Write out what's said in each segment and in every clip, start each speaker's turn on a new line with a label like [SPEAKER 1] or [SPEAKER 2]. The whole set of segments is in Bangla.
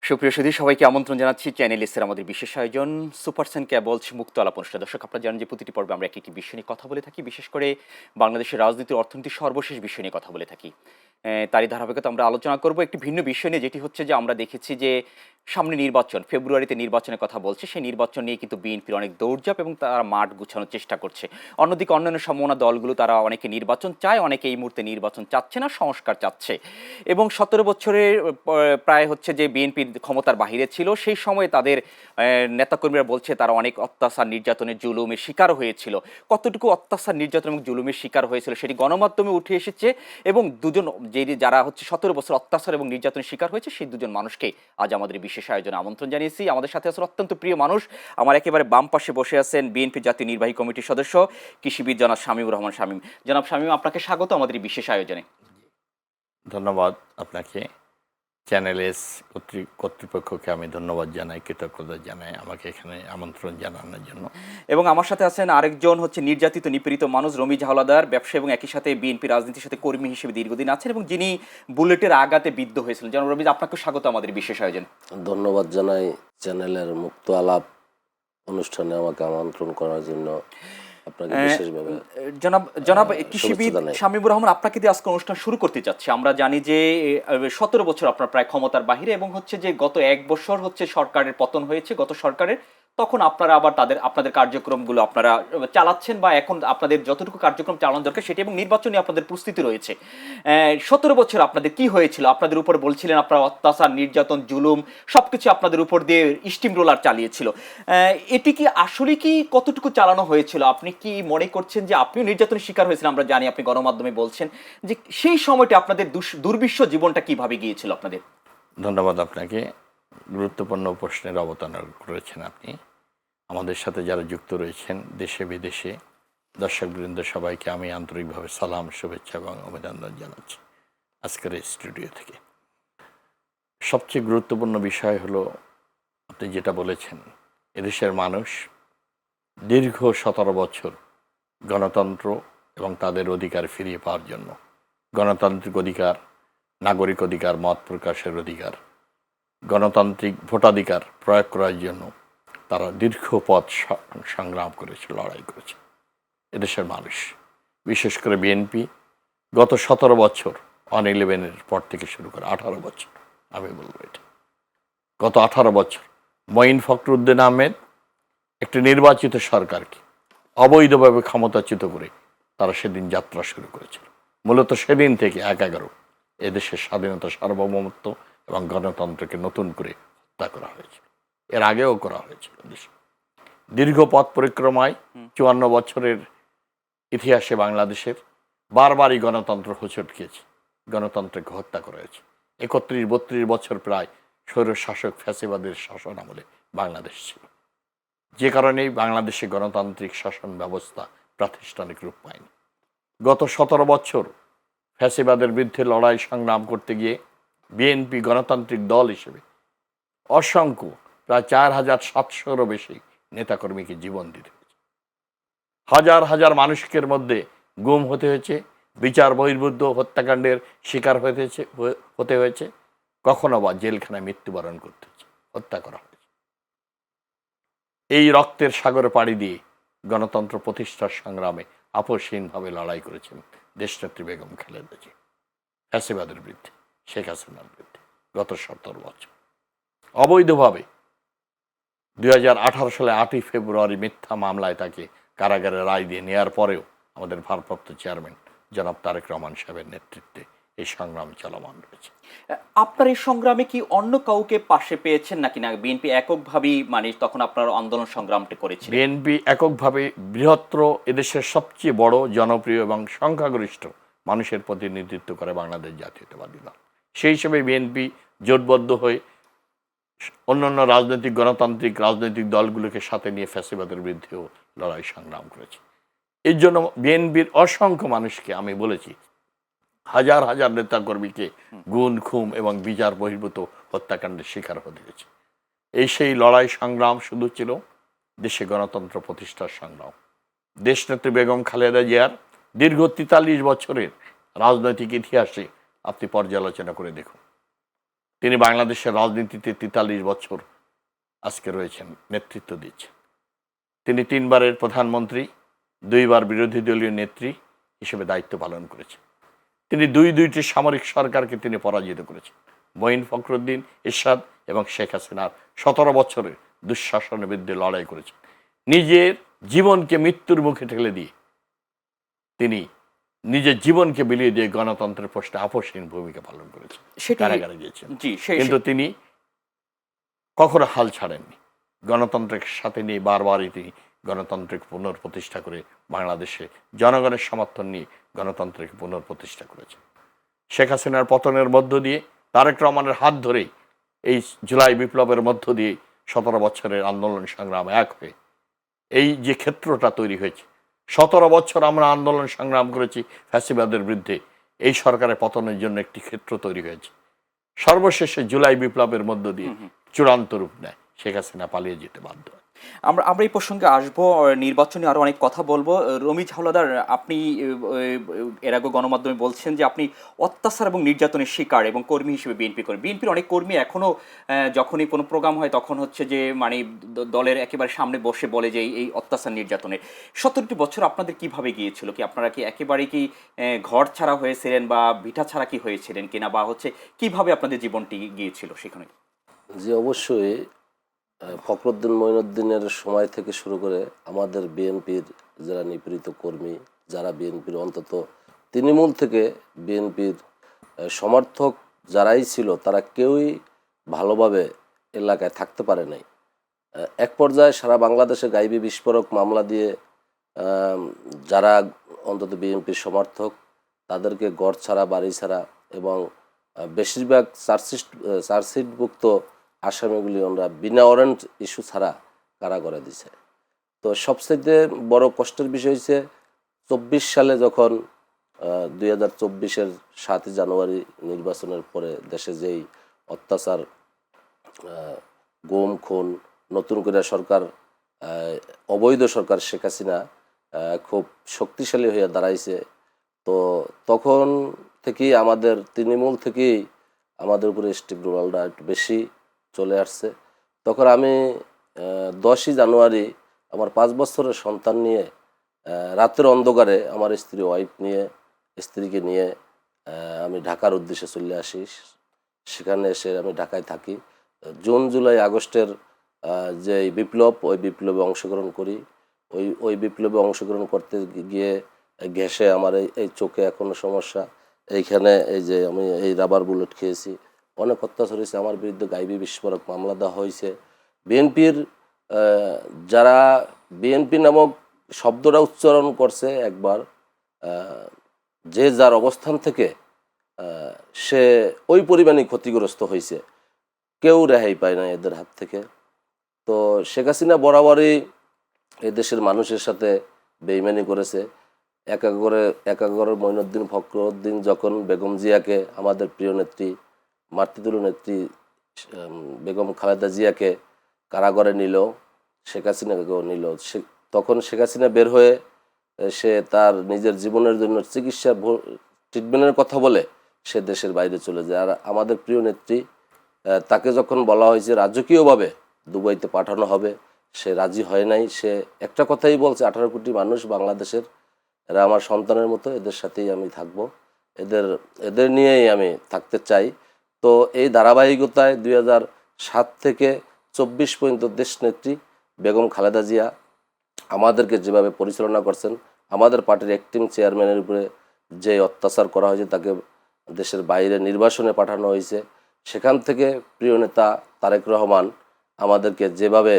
[SPEAKER 1] সুপ্রিয় সুধী সবাইকে আমন্ত্রণ জানাচ্ছি চ্যানেল এসের আমাদের বিশেষ আয়োজন সুপারসেন ক্যাবলস মুক্ত আলাপ অনুষ্ঠান। দর্শক, আপনারা জানেন যে প্রতিটি পর্বে আমরা একটি বিষয় নিয়ে কথা বলে থাকি, বিশেষ করে বাংলাদেশের রাজনীতি অর্থনীতি সর্বশেষ বিষয় নিয়ে কথা বলে থাকি। তারই ধারাবাহিকতা আমরা আলোচনা করব একটি ভিন্ন বিষয় নিয়ে, যেটি হচ্ছে যে আমরা দেখেছি যে সামনে নির্বাচন, ফেব্রুয়ারিতে নির্বাচনের কথা বলছে। সেই নির্বাচন নিয়ে কিন্তু বিএনপির অনেক দৌড়ঝাঁপ এবং তারা মাঠ গুছানোর চেষ্টা করছে। অন্যদিকে অন্যান্য সমমনা দলগুলো তারা অনেকে নির্বাচন চায়, অনেকে এই মুহূর্তে নির্বাচন চাচ্ছে না, সংস্কার চাচ্ছে। এবং ১৭ বছরের প্রায় হচ্ছে যে বিএনপি ক্ষমতার বাহিরে ছিল, সেই সময় তাদের নেতাকর্মীরা বলছে তারা অনেক অত্যাচার নির্যাতনের জুলুমের শিকার হয়েছিল। কতটুকু অত্যাচার নির্যাতন এবং জুলুমের শিকার হয়েছিল সেটি গণমাধ্যমে উঠে এসেছে, এবং দুজন যারা হচ্ছে ১৭ বছর অত্যাচার এবং নির্যাতনের শিকার হয়েছে সেই দুজন মানুষকে আজ আমাদের বিশেষ আয়োজনে আমন্ত্রণ জানিয়েছি। আমাদের সাথে আছেন অত্যন্ত প্রিয় মানুষ, আমার একেবারে বাম পাশে বসে আছেন বিএনপি জাতীয় নির্বাহী কমিটির সদস্য কৃষিবিদ জনাব শামীমুর রহমান শামীম। জনাব শামীম, আপনাকে স্বাগত আমাদের এই বিশেষ আয়োজনে।
[SPEAKER 2] ধন্যবাদ আপনাকে। চ্যানেল এস কর্তৃপক্ষকে আমি ধন্যবাদ জানাই, কৃতজ্ঞতা জানাই আমাকে এখানে আমন্ত্রণ জানানোর জন্য।
[SPEAKER 1] এবং আমার সাথে আছেন আরেকজন হচ্ছে নির্যাতিত নিপীড়িত মানুষ, রমিজ হাওলাদার, ব্যবসায়ী এবং একই সাথে বিএনপি রাজনীতির সাথে কর্মী হিসেবে দীর্ঘদিন আছেন এবং যিনি বুলেটের আঘাতে বিদ্ধ হয়েছিলেন। জনাব রমিজ, আপনাকে স্বাগত আমাদের বিশেষ আয়োজন।
[SPEAKER 3] ধন্যবাদ জানাই চ্যানেলের মুক্ত আলাপ অনুষ্ঠানে আমাকে আমন্ত্রণ করার জন্য আপনাকে বিশেষভাবে
[SPEAKER 1] জনাব কৃষিবিদ শামীমুর রহমান, আপনাকে দিয়ে আজকে অনুষ্ঠান শুরু করতে চাচ্ছি। আমরা জানি যে ১৭ বছর আপনার প্রায় ক্ষমতার বাহিরে, এবং হচ্ছে যে গত ১ বছর হচ্ছে সরকারের পতন হয়েছে গত সরকারের, তখন আপনারা আবার আপনাদের কার্যক্রমগুলো আপনারা চালাচ্ছেন, বা এখন আপনাদের যতটুকু কার্যক্রম চালানো দরকার সেটি, এবং নির্বাচনী আপনাদের প্রস্তুতি রয়েছে। ১৭ বছর আপনাদের কি হয়েছিল? আপনাদের উপর বলছিলেন আপনারা অত্যাচার নির্যাতন জুলুম সবকিছু আপনাদের উপর দিয়ে স্টিম রোলার চালিয়েছিল। এটি কি আসলে কি কতটুকু চালানো হয়েছিল? আপনি কি মনে করছেন যে আপনিও নির্যাতনের শিকার হয়েছিলেন? আমরা জানি আপনি গণমাধ্যমে বলছেন যে সেই সময়টা আপনাদের দুর্বিষহ জীবনটা কিভাবে গিয়েছিল আপনাদের?
[SPEAKER 2] ধন্যবাদ আপনাকে। গুরুত্বপূর্ণ প্রশ্নের অবতারণা করেছেন আপনি। আমাদের সাথে যারা যুক্ত রয়েছেন দেশে বিদেশে, দর্শকবৃন্দ সবাইকে আমি আন্তরিকভাবে সালাম, শুভেচ্ছা এবং অভিনন্দন জানাচ্ছি আজকের এই স্টুডিও থেকে। সবচেয়ে গুরুত্বপূর্ণ বিষয় হলো আপনি যেটা বলেছেন, এদেশের মানুষ দীর্ঘ ১৭ বছর গণতন্ত্র এবং তাদের অধিকার ফিরিয়ে পাওয়ার জন্য, গণতান্ত্রিক অধিকার, নাগরিক অধিকার, মত প্রকাশের অধিকার, গণতান্ত্রিক ভোটাধিকার প্রয়োগ করার জন্য তারা দীর্ঘ পথ সংগ্রাম করেছে, লড়াই করেছে। এদেশের মানুষ, বিশেষ করে বিএনপি, গত ১৭ বছর, 11-এর পর থেকে শুরু করে 18 বছর, আমি বলবো এটা গত 18 বছর মঈন ফখরুদ্দিন আহমেদ একটি নির্বাচিত সরকারকে অবৈধভাবে ক্ষমতাচ্যুত করে তারা সেদিন যাত্রা শুরু করেছিল। মূলত সেদিন থেকে ১/১১ এদেশের স্বাধীনতা, সার্বভৌমত্ব এবং গণতন্ত্রকে নতুন করে হত্যা করা হয়েছিল। এর আগেও করা হয়েছিল দেশে। দীর্ঘ পথ পরিক্রমায় ৫৪ বছরের ইতিহাসে বাংলাদেশের বারবারই গণতন্ত্র হোঁচট খেয়েছে, গণতন্ত্রকে হত্যা করা হয়েছে। ৩১-৩২ বছর প্রায় স্বৈরশাসক ফ্যাসিবাদের শাসন আমলে বাংলাদেশ ছিল, যে কারণেই বাংলাদেশে গণতান্ত্রিক শাসন ব্যবস্থা প্রাতিষ্ঠানিক রূপ পায়নি। গত ১৭ বছর ফ্যাসিবাদের বিরুদ্ধে লড়াই সংগ্রাম করতে গিয়ে বিএনপি গণতান্ত্রিক দল হিসেবে অসংখ্য প্রায় ৪,৭০০-রও বেশি নেতাকর্মীকে জীবন দিতে হয়েছে। হাজার হাজার মানুষের মধ্যে গুম হতে হয়েছে, বিচার বহির্ভূত হত্যাকাণ্ডের শিকার হতে হয়েছে, কখনো বা জেলখানায় মৃত্যুবরণ করতে হয়েছে, হত্যা করা হয়েছে। এই রক্তের সাগরে পাড়ি দিয়ে গণতন্ত্র প্রতিষ্ঠার সংগ্রামে আপোষহীনভাবে লড়াই করেছেন দেশনেত্রী বেগম খালেদা জিয়া ফ্যাসিবাদের বিরুদ্ধে, শেখ হাসিনার বিরুদ্ধে গত ১৭ বছর। অবৈধভাবে ২০১৮ সালে ৮ই ফেব্রুয়ারি মিথ্যা মামলায় তাকে কারাগারে রায় দিয়ে নেওয়ার পরেও আমাদের ভারপ্রাপ্ত চেয়ারম্যান জনাব তারেক রহমান সাহেবের নেতৃত্বে এই সংগ্রাম চলমান রয়েছে।
[SPEAKER 1] আপনার এই সংগ্রামে কি অন্য কাউকে পাশে পেয়েছেন নাকি না বিএনপি এককভাবেই, মানে তখন আপনার আন্দোলন সংগ্রামটি করেছিল?
[SPEAKER 2] বিএনপি এককভাবে বৃহত্তর, এদেশের সবচেয়ে বড়, জনপ্রিয় এবং সংখ্যাগরিষ্ঠ মানুষের প্রতিনিধিত্ব করে বাংলাদেশ জাতীয়তাবাদী দল। সেই হিসেবে বিএনপি জোটবদ্ধ হয়ে অন্যান্য গণতান্ত্রিক রাজনৈতিক দলগুলোকে সাথে নিয়ে ফ্যাসিবাদের বিরুদ্ধেও লড়াই সংগ্রাম করেছে। এর জন্য বিএনপির অসংখ্য মানুষকে, আমি বলেছি, হাজার হাজার নেতাকর্মীকে গুম, খুন এবং বিচার বহির্ভূত হত্যাকাণ্ডের শিকার হতে হয়েছে। সেই লড়াই সংগ্রাম শুধু ছিল দেশে গণতন্ত্র প্রতিষ্ঠার সংগ্রাম। দেশনেত্রী বেগম খালেদা জিয়ার দীর্ঘ ৪৩ বছরের রাজনৈতিক ইতিহাসে আপনি পর্যালোচনা করে দেখুন, তিনি বাংলাদেশের রাজনীতিতে 43 বছর আজকে রয়েছেন, নেতৃত্ব দিচ্ছেন। তিনি 3বারের প্রধানমন্ত্রী, 2বার বিরোধী দলীয় নেত্রী হিসেবে দায়িত্ব পালন করেছেন। তিনি দুইটি সামরিক সরকারকে তিনি পরাজিত করেছেন, মঈন ফখরুদ্দিন, এরশাদ এবং শেখ হাসিনার 17 বছরের দুঃশাসনের বিরুদ্ধে লড়াই করেছেন। নিজের জীবনকে মৃত্যুর মুখে ঠেলে দিয়ে তিনি নিজের জীবনকে বিলিয়ে দিয়ে গণতন্ত্রের প্রশ্নে আপোষহীন ভূমিকা পালন করেছেন,
[SPEAKER 1] সেটি
[SPEAKER 2] কারাগারে গিয়েছেন।
[SPEAKER 1] জি
[SPEAKER 2] কিন্তু তিনি কখনো হাল ছাড়েননি। গণতন্ত্রের সাথে নিয়ে বারবারই তিনি গণতন্ত্রকে পুনঃপ্রতিষ্ঠা করে বাংলাদেশে জনগণের সমর্থন নিয়ে গণতন্ত্রকে পুনঃপ্রতিষ্ঠা করেছেন। শেখ হাসিনার পতনের মধ্য দিয়ে, তারেক রহমানের হাত ধরেই এই জুলাই বিপ্লবের মধ্য দিয়ে 17 বছরের আন্দোলন সংগ্রাম এক হয়ে এই যে ক্ষেত্রটা তৈরি হয়েছে, 17 বছর আমরা আন্দোলন সংগ্রাম করেছি ফ্যাসিবাদের বিরুদ্ধে, এই সরকারের পতনের জন্য একটি ক্ষেত্র তৈরি হয়েছে। সর্বশেষে জুলাই বিপ্লবের মধ্য দিয়ে চূড়ান্ত রূপ নেয়, শেখ হাসিনা পালিয়ে যেতে বাধ্য হয়।
[SPEAKER 1] আমরা আমরা এই প্রসঙ্গে আসবো, নির্বাচনে আরো অনেক কথা বলবো। রমিজ হাওলাদার, আপনি এর আগে গণমাধ্যমে বলছেন যে আপনি অত্যাচার এবং নির্যাতনের শিকার এবং কর্মী হিসেবে বিএনপি করেন। বিএনপির অনেক কর্মী এখনো যখনই কোনো প্রোগ্রাম হয় তখন হচ্ছে যে মানে দলের একেবারে সামনে বসে বলে যে এই অত্যাচার নির্যাতনের 17টি বছর আপনাদের কিভাবে গিয়েছিল? কি আপনারা কি একেবারে কি ঘর ছাড়া হয়েছিলেন বা ভিটা ছাড়া কি হয়েছিলেন কিনা, বা হচ্ছে কিভাবে আপনাদের জীবনটি গিয়েছিল সেখানে?
[SPEAKER 3] জি, অবশ্যই। ফখরুদ্দিন মঈনুদ্দিনের সময় থেকে শুরু করে আমাদের বিএনপির যারা নিপীড়িত কর্মী, যারা বিএনপির অন্তত তৃণমূল থেকে বিএনপির সমর্থক যারাই ছিল, তারা কেউই ভালোভাবে এলাকায় থাকতে পারে নাই। এক পর্যায়ে সারা বাংলাদেশে গাইবি বিস্ফোরক মামলা দিয়ে যারা অন্তত বিএনপির সমর্থক, তাদেরকে গড় ছাড়া, বাড়ি ছাড়া এবং বেশিরভাগ চার্জশিটভুক্ত আসামিগুলি আমরা বিনা ওয়ারেন্ট ইস্যু ছাড়া কারাগারে দিছে। তো সবচেয়ে বড় কষ্টের বিষয় হচ্ছে 24 সালে যখন 2024-এর 7ই জানুয়ারি নির্বাচনের পরে দেশে যেই অত্যাচার, গুম, খুন, নতুন করে সরকার, অবৈধ সরকার শেখ হাসিনা খুব শক্তিশালী হয়ে দাঁড়াইছে। তো তখন থেকেই আমাদের তৃণমূল থেকেই আমাদের উপরে স্টিভ রোনাল্ডো একটু বেশি চলে আসছে। তখন আমি 10ই জানুয়ারি আমার 5 বছরের সন্তান নিয়ে রাতের অন্ধকারে আমার স্ত্রীকে নিয়ে আমি ঢাকার উদ্দেশ্যে চলে আসি। সেখানে এসে আমি ঢাকায় থাকি। জুন, জুলাই, আগস্টের যে বিপ্লব, ওই বিপ্লবে অংশগ্রহণ করি। ওই বিপ্লবে অংশগ্রহণ করতে গিয়ে ঘেঁষে আমার এই চোখে এখনো সমস্যা। এইখানে এই যে আমি এই রাবার বুলেট খেয়েছি, অনেক অত্যাচার হয়েছে। আমার বিরুদ্ধে গাইবি বিস্ফোরক মামলা দেওয়া হয়েছে। বিএনপির যারা বিএনপি নামক শব্দটা উচ্চারণ করছে একবার, যে যার অবস্থান থেকে সে ওই পরিমাণে ক্ষতিগ্রস্ত হয়েছে, কেউ রেহাই পায় না এদের হাত থেকে। তো শেখ হাসিনা বরাবরই এদেশের মানুষের সাথে বেইমানি করেছে। একাগরের মঈনুদ্দিন ফখরুদ্দিন যখন বেগম জিয়াকে, আমাদের প্রিয় নেত্রী, মাতৃতুল্য নেত্রী বেগম খালেদা জিয়াকে কারাগারে নিল, শেখ হাসিনাকেও নিল, তখন শেখ হাসিনা বের হয়ে সে তার নিজের জীবনের জন্য চিকিৎসার ট্রিটমেন্টের কথা বলে সে দেশের বাইরে চলে যায়। আর আমাদের প্রিয় নেত্রী, তাকে যখন বলা হয়েছে রাজকীয়ভাবে দুবাইতে পাঠানো হবে, সে রাজি হয় নাই। সে একটা কথাই বলছে, 18 কোটি মানুষ বাংলাদেশের, এরা আমার সন্তানের মতো, এদের সাথেই আমি থাকবো, এদের নিয়েই আমি থাকতে চাই। তো এই ধারাবাহিকতায় 2007 থেকে 24 পর্যন্ত দেশনেত্রী বেগম খালেদা জিয়া আমাদেরকে যেভাবে পরিচালনা করছেন, আমাদের পার্টির অ্যাক্টিং চেয়ারম্যানের উপরে যে অত্যাচার করা হয়েছে, তাকে দেশের বাইরে নির্বাসনে পাঠানো হয়েছে, সেখান থেকে প্রিয় নেতা তারেক রহমান আমাদেরকে যেভাবে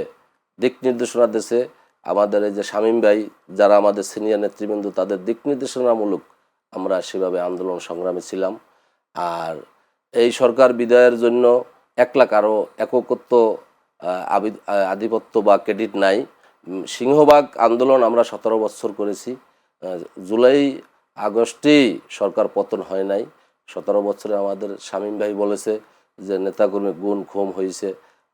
[SPEAKER 3] দিক নির্দেশনা দিয়েছে, আমাদের এই যে শামীম ভাই, যারা আমাদের সিনিয়র নেতৃবৃন্দ, তাদের দিক নির্দেশনামূলক আমরা সেভাবে আন্দোলন সংগ্রামে ছিলাম। আর এই সরকার বিদায়ের জন্য 1 লাখ আরও এককত্ব আধিপত্য বা ক্রেডিট নাই। সিংহভাগ আন্দোলন আমরা 17 বছর করেছি। জুলাই আগস্টেই সরকার পতন হয় নাই। 17 বছরে আমাদের শামীম ভাই বলেছে যে নেতাকর্মী গুম খুন হয়েছে,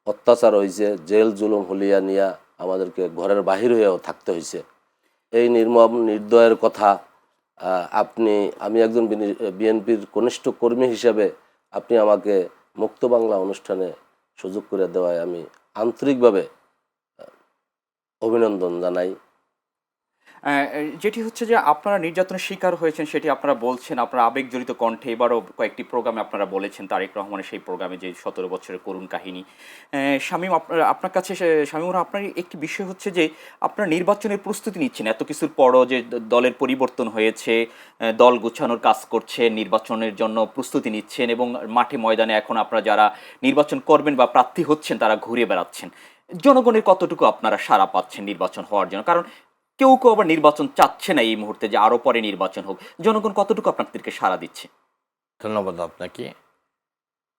[SPEAKER 3] অত্যাচার হয়েছে, জেল জুলুম হুলিয়া নিয়া আমাদেরকে ঘরের বাহির হয়েও থাকতে হয়েছে। এই নির্মম নির্দয়ের কথা আমি একজন বিএনপির কনিষ্ঠ কর্মী হিসেবে আপনি আমাকে মুক্ত বাংলা অনুষ্ঠানে সুযোগ করে দেওয়ায় আমি আন্তরিকভাবে অভিনন্দন জানাই।
[SPEAKER 1] যেটি হচ্ছে যে আপনারা নির্যাতনের শিকার হয়েছেন সেটি আপনারা বলছেন, আপনারা আবেগজড়িত কণ্ঠে এবারও কয়েকটি প্রোগ্রামে আপনারা বলেছেন, তারেক রহমানের সেই প্রোগ্রামে যে ১৭ বছরের করুণ কাহিনী। শামীম, আপনার কাছে শামীমুর আপনার একটি বিষয় হচ্ছে যে আপনারা নির্বাচনের প্রস্তুতি নিচ্ছেন এত কিছুর পরও, যে দলের পরিবর্তন হয়েছে, দল গোছানোর কাজ করছেন, নির্বাচনের জন্য প্রস্তুতি নিচ্ছেন এবং মাঠে ময়দানে এখন আপনারা যারা নির্বাচন করবেন বা প্রার্থী হচ্ছেন তারা ঘুরে বেড়াচ্ছেন। জনগণের কতটুকু আপনারা সাড়া পাচ্ছেন নির্বাচন হওয়ার জন্য? কারণ কেউ কেউ আবার নির্বাচন চাচ্ছে না এই মুহূর্তে, যে আরো পরে নির্বাচন হোক। জনগণ কতটুকু আপনাদেরকে সাড়া দিচ্ছে?
[SPEAKER 2] ধন্যবাদ আপনাকে।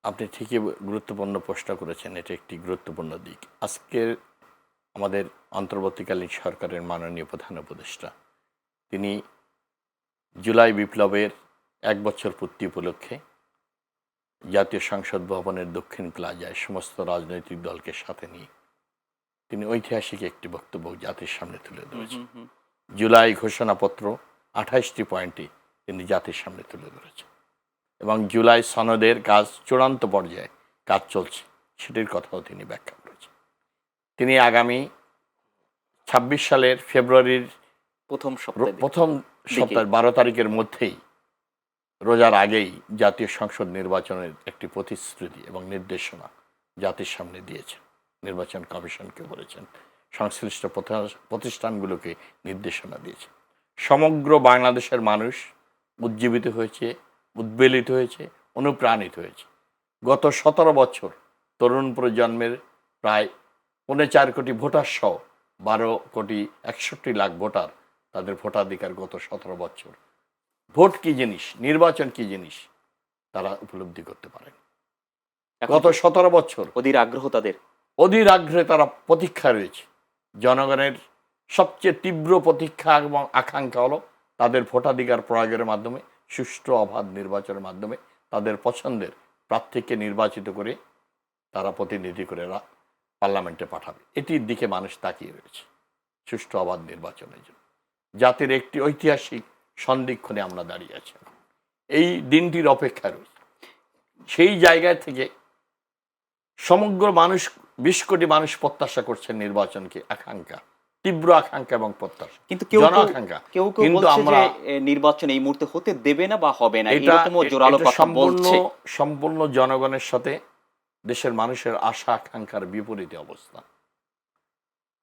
[SPEAKER 2] আপনি ঠিকই গুরুত্বপূর্ণ প্রশ্ন করেছেন, এটা একটি গুরুত্বপূর্ণ দিক। আজকের আমাদের অন্তর্বর্তীকালীন সরকারের মাননীয় প্রধান উপদেষ্টা তিনি জুলাই বিপ্লবের ১ বছর পূর্তি উপলক্ষে জাতীয় সংসদ ভবনের দক্ষিণ প্লাজায় সমস্ত রাজনৈতিক দলকে সাথে নিয়ে তিনি ঐতিহাসিক একটি বক্তব্য জাতির সামনে তুলে ধরেছেন। জুলাই ঘোষণাপত্র ২৮টি পয়েন্টে তিনি জাতির সামনে তুলে ধরেছেন এবং জুলাই সনদের কাজ চূড়ান্ত পর্যায়ে কাজ চলছে সেটির কথাও তিনি ব্যাখ্যা করেছেন। তিনি আগামী ২৬ সালের ফেব্রুয়ারির
[SPEAKER 1] প্রথম সপ্তাহে
[SPEAKER 2] ১২ তারিখের মধ্যেই, রোজার আগেই জাতীয় সংসদ নির্বাচনের একটি প্রতিশ্রুতি এবং নির্দেশনা জাতির সামনে দিয়েছেন। নির্বাচন কমিশনকে বলেছেন, সংশ্লিষ্ট প্রতিষ্ঠানগুলোকে নির্দেশনা দিয়েছে। সমগ্র বাংলাদেশের মানুষ উজ্জীবিত হয়েছে, উদ্বেলিত হয়েছে, অনুপ্রাণিত হয়েছে। গত ১৭ বছর তরুণ প্রজন্মের প্রায় ৪.৫ কোটি ভোটার সহ ১২,৬১,০০,০০০ ভোটার তাদের ভোটাধিকার গত ১৭ বছর, ভোট কি জিনিস, নির্বাচন কি জিনিস তারা উপলব্ধি করতে পারেন। গত ১৭ বছর
[SPEAKER 1] অধীর আগ্রহ তাদের,
[SPEAKER 2] অধীর আগ্রহে তারা প্রতীক্ষা রয়েছে। জনগণের সবচেয়ে তীব্র প্রতীক্ষা এবং আকাঙ্ক্ষা হলো তাদের ভোটাধিকার প্রয়োগের মাধ্যমে, সুষ্ঠু অবাধ নির্বাচনের মাধ্যমে তাদের পছন্দের প্রার্থীকে নির্বাচিত করে তারা প্রতিনিধি করে পার্লামেন্টে পাঠাবে। এটির দিকে মানুষ তাকিয়ে রয়েছে, সুষ্ঠু অবাধ নির্বাচনের জন্য। জাতির একটি ঐতিহাসিক সন্ধিক্ষণে আমরা দাঁড়িয়ে আছি, এই দিনটির অপেক্ষা রয়েছে। সেই জায়গায় থেকে সমগ্র মানুষ, ২০ কোটি মানুষ প্রত্যাশা করছেন নির্বাচনকে, আকাঙ্ক্ষা, তীব্র আকাঙ্ক্ষা এবং প্রত্যাশা,
[SPEAKER 1] কিন্তু কেউ
[SPEAKER 2] জনাকাঙ্ক্ষা।
[SPEAKER 1] কেউ
[SPEAKER 2] কিন্তু
[SPEAKER 1] বলছে
[SPEAKER 2] আমরা
[SPEAKER 1] যে নির্বাচন এই মুহূর্তে হতে দেবে না বা হবে না, এরকমও জোরালো কথা বলছে।
[SPEAKER 2] সম্পূর্ণ জনগণের সাথে দেশের মানুষের আশা আকাঙ্ক্ষার বিপরীতে অবস্থা।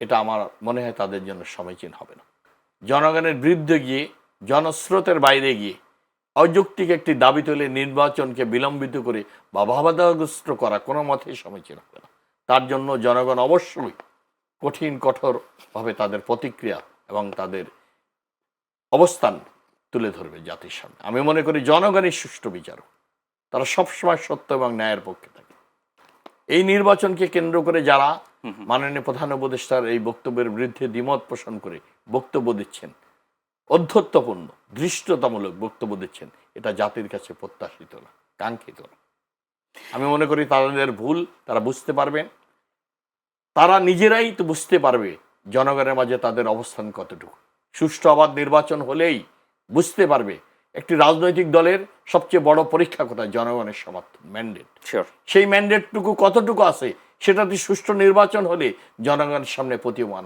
[SPEAKER 2] এটা আমার মনে হয় তাদের জন্য সমীচীন হবে না। জনগণের বিরুদ্ধে গিয়ে, জনস্রোতের বাইরে গিয়ে অযৌক্তিক একটি দাবি তুলে নির্বাচনকে বিলম্বিত করে বা ভাবাদাগ্রস্ত করা কোনো মতেই সমীচীন হবে না। তার জন্য জনগণ অবশ্যই কঠোরভাবে তাদের প্রতিক্রিয়া এবং তাদের অবস্থান তুলে ধরবে জাতির সামনে। আমি মনে করি জনগণই সুষ্ঠু বিচারক, তারা সবসময় সত্য এবং ন্যায়ের পক্ষে থাকে। এই নির্বাচনকে কেন্দ্র করে যারা মাননীয় প্রধান উপদেষ্টার এই বক্তব্যের বিরুদ্ধে দ্বিমত পোষণ করে বক্তব্য দিচ্ছেন, অধ্যত্বপূর্ণ ধৃষ্টতামূলক বক্তব্য দিচ্ছেন, এটা জাতির কাছে প্রত্যাশিত না, কাঙ্ক্ষিত না। আমি মনে করি তাদের ভুল তারা বুঝতে পারবেন, তারা নিজেরাই তো বুঝতে পারবে জনগণের মাঝে তাদের অবস্থান কতটুকু। সুষ্ঠু অবাধ নির্বাচন হলেই বুঝতে পারবে একটি রাজনৈতিক দলের সবচেয়ে বড় পরীক্ষা কোথায়, জনগণের সমর্থন, ম্যান্ডেট। সেই ম্যান্ডেটটুকু কতটুকু আছে সেটাতে সুষ্ঠু নির্বাচন হলে জনগণের সামনে প্রতীয়মান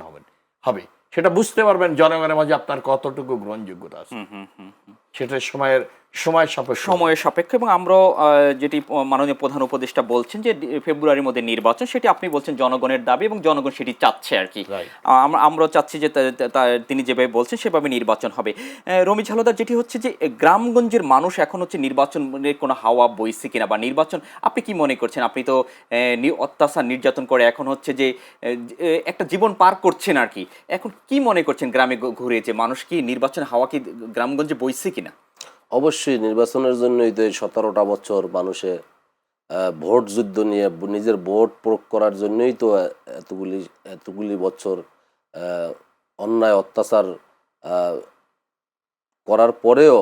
[SPEAKER 2] হবে, সেটা বুঝতে পারবেন জনগণের মাঝে আপনার কতটুকু গ্রহণযোগ্যতা আছে। সেটা সময়ের সাপেক্ষ। এবং আমরা যেটি মাননীয় প্রধান উপদেষ্টা বলছেন যে ফেব্রুয়ারির মধ্যে নির্বাচন, সেটি আপনি বলছেন জনগণের দাবি এবং জনগণ সেটি চাচ্ছে আর কি। আমরা চাচ্ছি যে তিনি যেভাবে বলছেন সেভাবে নির্বাচন হবে। রমি ঝালদার, যেটি হচ্ছে যে গ্রামগঞ্জের মানুষ এখন হচ্ছে নির্বাচনের কোনো হাওয়া বইছে কিনা বা নির্বাচন আপনি কি মনে করছেন? আপনি তো অত্যাচার নির্যাতন করে এখন হচ্ছে যে একটা জীবন পার করছেন আর কি, এখন কি মনে করছেন গ্রামে ঘুরে যে মানুষ কি নির্বাচন হাওয়া কি গ্রামগঞ্জে বইছে কিনা?
[SPEAKER 3] অবশ্যই নির্বাচনের জন্যই তো এই ১৭টা বছর মানুষে ভোট যুদ্ধ নিয়ে নিজের ভোট প্রয়োগ করার জন্যই তো এতগুলি বছর অন্যায় অত্যাচার করার পরেও,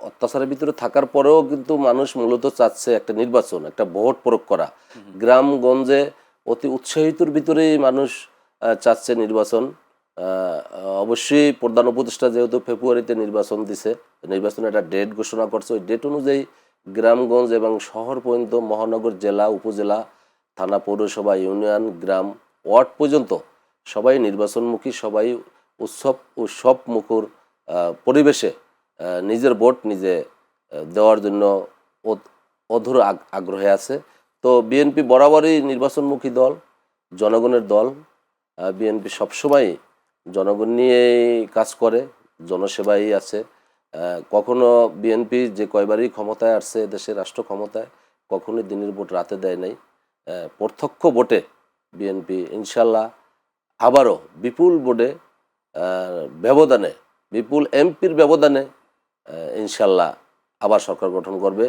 [SPEAKER 3] অত্যাচারের ভিতরে থাকার পরেও কিন্তু মানুষ মূলত চাচ্ছে একটা নির্বাচন, একটা ভোট প্রয়োগ করা। গ্রামগঞ্জে অতি উৎসাহিতর ভিতরেই মানুষ চাচ্ছে নির্বাচন। অবশ্যই প্রধান উপদেষ্টা যেহেতু ফেব্রুয়ারিতে নির্বাচন দিছে, নির্বাচনের একটা ডেট ঘোষণা করছে, ওই ডেট অনুযায়ী গ্রামগঞ্জ এবং শহর পর্যন্ত, মহানগর, জেলা, উপজেলা, থানা, পৌরসভা, ইউনিয়ন, গ্রাম, ওয়ার্ড পর্যন্ত সবাই নির্বাচনমুখী, সবাই উৎসব মুখর পরিবেশে নিজের ভোট নিজে দেওয়ার জন্য অধুর আগ্রহে আছে। তো বিএনপি বরাবরই নির্বাচনমুখী দল, জনগণের দল। বিএনপি সবসময় জনগণ নিয়েই কাজ করে, জনসেবাই আছে। কখনো বিএনপি যে কয়বারই ক্ষমতায় আসছে, দেশের রাষ্ট্র ক্ষমতায়, কখনোই দিনের ভোট রাতে দেয় নাই। প্রত্যক্ষ ভোটে বিএনপি ইনশাল্লাহ আবারও বিপুল ভোটে ব্যবধানে, বিপুল এমপির ব্যবধানে ইনশাল্লাহ আবার সরকার গঠন করবে।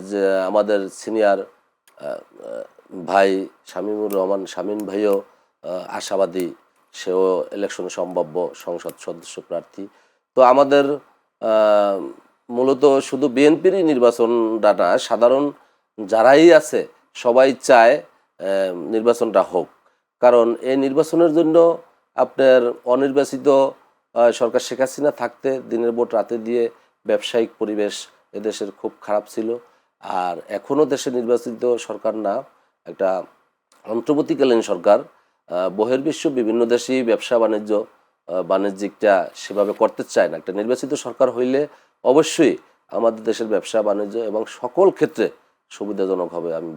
[SPEAKER 3] যে আমাদের সিনিয়র ভাই শামীমুর রহমান, শামীম ভাইও আশাবাদী, সেও ইলেকশনে সম্ভাব্য সংসদ সদস্য প্রার্থী। তো আমাদের মূলত শুধু বিএনপিরই নির্বাচনটা না, সাধারণ যারাই আছে সবাই চায় নির্বাচনটা হোক। কারণ এই নির্বাচনের জন্য আপনার অনির্বাচিত সরকার শেখ হাসিনা থাকতে দিনের ভোট রাতে দিয়ে ব্যবসায়িক পরিবেশ এদেশের খুব খারাপ ছিল। আর এখনও দেশে নির্বাচিত সরকার না, একটা অন্তর্বর্তীকালীন সরকার। বহির্বিশ্ব বিভিন্ন দেশেই ব্যবসা বাণিজ্যিকটা সেভাবে করতে চায় না। একটা নির্বাচিত সরকার হইলে অবশ্যই আমাদের দেশের ব্যবসা বাণিজ্য এবং সকল ক্ষেত্রে সুবিধাজনক হবে আমি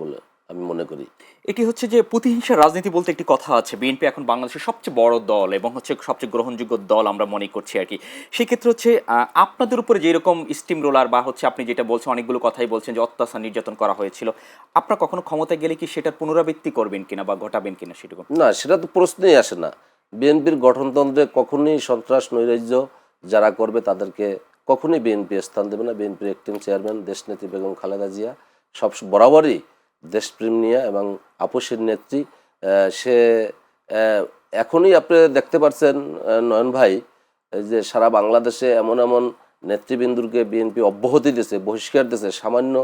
[SPEAKER 3] মনে করি।
[SPEAKER 1] এটি হচ্ছে যে প্রতিহিংসার রাজনীতি বলতে একটি কথা আছে। বিএনপি এখন বাংলাদেশের সবচেয়ে বড় দল এবং হচ্ছে সবচেয়ে গ্রহণযোগ্য দল আমরা মনে করছি আর কি। সেক্ষেত্রে হচ্ছে আপনাদের উপরে যেরকম স্টিম রোলার বা হচ্ছে আপনি যেটা বলছেন, অনেকগুলো কথাই বলছেন যে অত্যাচার নির্যাতন করা হয়েছিল, আপনার কখনো ক্ষমতায় গেলে কি সেটার পুনরাবৃত্তি করবেন কিনা বা ঘটাবেন কিনা সেটুকু?
[SPEAKER 3] না, সেটা তো প্রশ্নই আসে না। বিএনপির গঠনতন্ত্রে কখনোই সন্ত্রাস নৈরাজ্য যারা করবে তাদেরকে কখনোই বিএনপি স্থান দেবে না। বিএনপির অ্যাক্টিং চেয়ারম্যান দেশনেত্রী বেগম খালেদা জিয়া সব বরাবরই দেশপ্রেম নিয়ে এবং আপোষের নেত্রী। সে এখনই আপনি দেখতে পাচ্ছেন নয়ন ভাই, যে সারা বাংলাদেশে এমন এমন নেতৃবৃন্দকে বিএনপি অব্যাহতি দিয়েছে, বহিষ্কার দিয়েছে সামান্য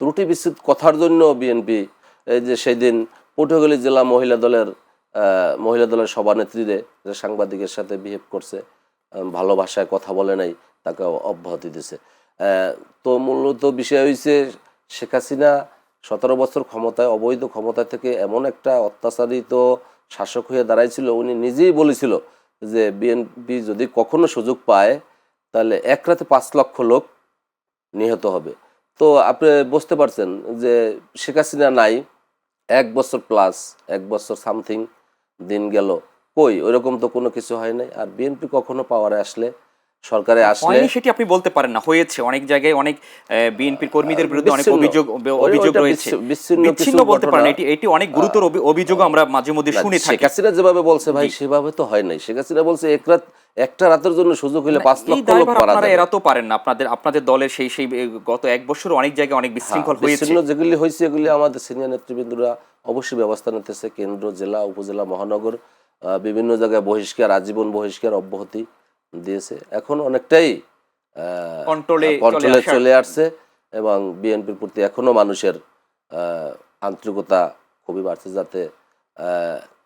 [SPEAKER 3] ত্রুটি বিচ্ছিত কথার জন্য। বিএনপি এই যে সেই দিন পটুয়াখালী জেলা মহিলা দলের সভানেত্রীরে সাংবাদিকের সাথে বিহেভ করছে, ভালো ভাষায় কথা বলে নাই, তাকে অব্যাহতি দিছে। তো মূলত বিষয় হয়েছে শেখ হাসিনা 17 বছর ক্ষমতায়, অবৈধ ক্ষমতা থেকে এমন একটা অত্যাচারিত শাসক হয়ে দাঁড়াইছিল, উনি নিজেই বলেছিল যে বিএনপি যদি কখনো সুযোগ পায় তাহলে এক রাতে 5 লক্ষ লোক নিহত হবে। তো আপনি বুঝতে পারছেন যে শেখ হাসিনা নাই, 1 বছর প্লাস, 1 বছর সামথিং দিন গেল, কই ওইরকম তো কোনো কিছু হয় নাই। আর বিএনপি কখনো পাওয়ারে আসলে, সরকারে আসলে
[SPEAKER 1] হয়নি সেটি আপনি বলতে পারেন না, হয়েছে অনেক জায়গায়, অনেক বিএনপির কর্মীদের বিরুদ্ধে অনেক অভিযোগ রয়েছে। বিচ্ছিন্ন বলতে পারেন, এটি অনেক গুরুতর অভিযোগ আমরা মাঝে মধ্যে শুনে থাকি।
[SPEAKER 3] শেখ হাসিনা যেভাবে বলছে ভাই সেভাবে তো হয় নাই। শেখ হাসিনা বলছে একটা রাতের জন্য সুযোগ হলে 5 লক্ষ লোক মারা যাবে।
[SPEAKER 1] এরা তো পারেন না, আপনাদের দলের সেই গত 1 বছর অনেক জায়গায় অনেক বিশৃঙ্খল হয়েছে।
[SPEAKER 3] যেগুলি হয়েছে এগুলি আমাদের সিনিয়র নেতৃবৃন্দরা অবশ্যই ব্যবস্থা নিতেছে। কেন্দ্র, জেলা, উপজেলা, মহানগর বিভিন্ন জায়গায় বহিষ্কার, আজীবন বহিষ্কার অব্যাহতি দিয়েছে। এখন অনেকটাই কন্ট্রোলে চলে আসছে এবং বিএনপির প্রতি এখনো মানুষের আন্তরিকতা খুবই বাড়ছে। যাতে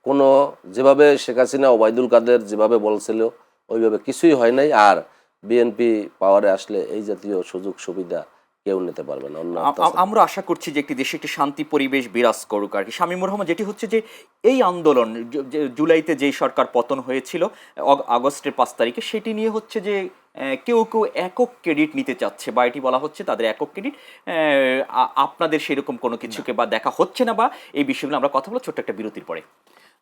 [SPEAKER 3] কোনো যেভাবে শেখ হাসিনা, ওবায়দুল কাদের যেভাবে বলছিল ওইভাবে কিছুই হয় নাই। আর বিএনপি পাওয়ারে আসলে এই জাতীয় সুযোগ সুবিধা কেউ নিতে পারবে না।
[SPEAKER 1] আমরা আশা করছি যে একটি দেশে একটি শান্তি পরিবেশ বিরাজ করুক আর কি। শামীমুর রহমান, যেটি হচ্ছে যে এই আন্দোলন জুলাইতে যেই সরকার পতন হয়েছিল আগস্টের 5 তারিখে, সেটি নিয়ে হচ্ছে যে কেউ একক ক্রেডিট নিতে চাচ্ছে বা এটি বলা হচ্ছে তাদের একক ক্রেডিট, আপনাদের সেরকম কোনো কিছুকে বা দেখা হচ্ছে না, বা এই বিষয়গুলো আমরা কথা বলবো ছোট্ট একটা বিরতির পরে।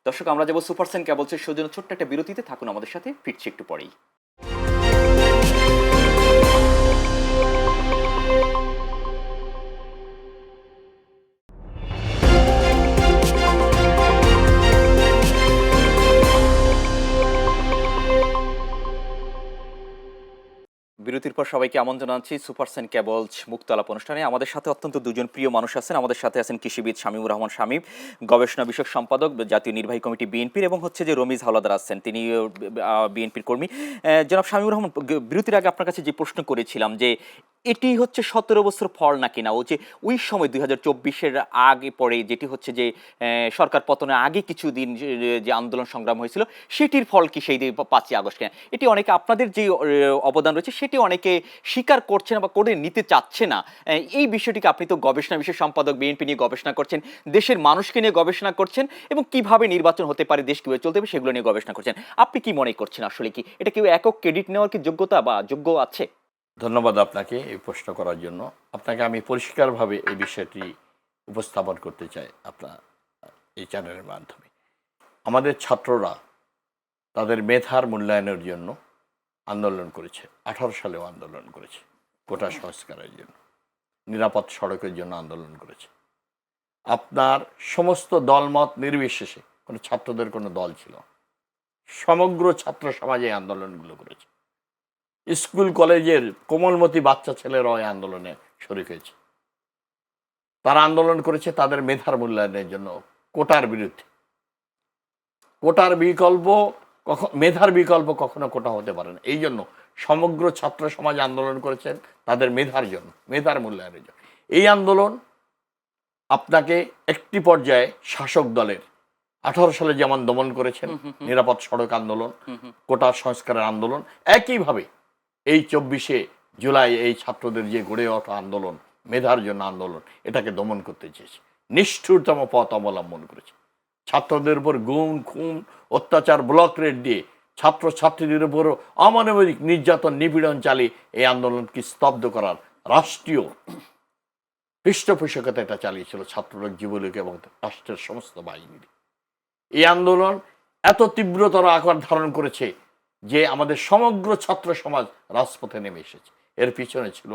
[SPEAKER 1] দর্শক, আমরা যাবো সুপারসেন কেবলসের সৌজন্য ছোট্ট একটা বিরতিতে, থাকুন আমাদের সাথে, ফিরছি একটু পরেই। বিরতির পর সবাইকে আমন্ত্রণ জানাচ্ছি সুপারসেন কেবলস মুক্ত আলাপ অনুষ্ঠানে। আমাদের সাথে অত্যন্ত দুজন প্রিয় মানুষ আছেন। আমাদের সাথে আছেন কৃষিবিদ শামীমুর রহমান শামীম, গবেষণা বিষয়ক সম্পাদক, জাতীয় নির্বাহী কমিটি বিএনপির, এবং হচ্ছে যে রমিজ হাওলাদার আছেন, তিনি বিএনপির কর্মী। জনাব শামীমুর রহমান, বিরতির আগে আপনার কাছে যে প্রশ্ন করেছিলাম যে এটি হচ্ছে 17 বছর ফল নাকি না, ও যে ওই সময় 2024-এর আগে পরে, যেটি হচ্ছে যে সরকার পতনের আগে কিছুদিন যে আন্দোলন সংগ্রাম হয়েছিল, সেটির ফল কি সেই 5ই আগস্ট কিনা, এটি অনেকে আপনাদের যে অবদান রয়েছে সেটি বিষয়টি অনেকে স্বীকার করছে না বা করে নিতে চাচ্ছে না। এই বিষয়টিকে আপনি তো গবেষণা বিষয় সম্পাদক, বিএনপি নিয়ে গবেষণা করছেন, দেশের মানুষকে নিয়ে গবেষণা করছেন এবং কিভাবে নির্বাচন হতে পারে, দেশ কিভাবে চলতে হবে সেগুলো নিয়ে গবেষণা করছেন। আপনি কি মনে করছেন আসলে কি এটা কেউ একক ক্রেডিট নেওয়ার কি যোগ্যতা বা যোগ্য আছে?
[SPEAKER 2] ধন্যবাদ আপনাকে এই প্রশ্ন করার জন্য। আপনাকে আমি পরিষ্কারভাবে এই বিষয়টি উপস্থাপন করতে চাই আপনার এই চ্যানেলের মাধ্যমে। আমাদের ছাত্ররা তাদের মেধার মূল্যায়নের জন্য আন্দোলন করেছে, 18 সালেও আন্দোলন করেছে, কোটা সংস্কারের জন্য, নিরাপদ সড়কের জন্য আন্দোলন করেছে। আপনার সমস্ত দলমত নির্বিশেষে কোনো ছাত্রদের কোনো দল ছিল না। সমগ্র ছাত্র সমাজে এই আন্দোলনগুলো করেছে। স্কুল কলেজের কোমলমতি বাচ্চা ছেলেরাও এই আন্দোলনে শরিক হয়েছে। তারা আন্দোলন করেছে তাদের মেধার মূল্যায়নের জন্য, কোটার বিরুদ্ধে। কোটার বিকল্প মেধার বিকল্প কখনো কোটা হতে পারে না। এই জন্য সমগ্র ছাত্র সমাজ আন্দোলন করেছেন তাদের মেধার জন্য, মেধার মূল্যায়নের জন্য। এই আন্দোলন আপনাকে একটি পর্যায়ে শাসক দলের 18 সালে যেমন দমন করেছেন, নিরাপদ সড়ক আন্দোলন, কোটা সংস্কারের আন্দোলন, একইভাবে এই 24শে জুলাই এই ছাত্রদের যে গড়ে ওঠা আন্দোলন, মেধার জন্য আন্দোলন, এটাকে দমন করতে চেয়েছে, নিষ্ঠুরতম পথ অবলম্বন করেছে। ছাত্রদের উপর গুম, খুন, অত্যাচার, ব্লক রেট দিয়ে ছাত্রছাত্রীদের উপরও অমানবিক নির্যাতন, নিপীড়ন চালিয়ে এই আন্দোলনকে স্তব্ধ করার রাষ্ট্রীয় পৃষ্ঠপোষকতা এটা চালিয়েছিল ছাত্রলীগ, যুবলীগ এবং রাষ্ট্রের সমস্ত বাহিনী। এই আন্দোলন এত তীব্রতর আকার ধারণ করেছে যে আমাদের সমগ্র ছাত্র সমাজ রাজপথে নেমে এসেছে। এর পিছনে ছিল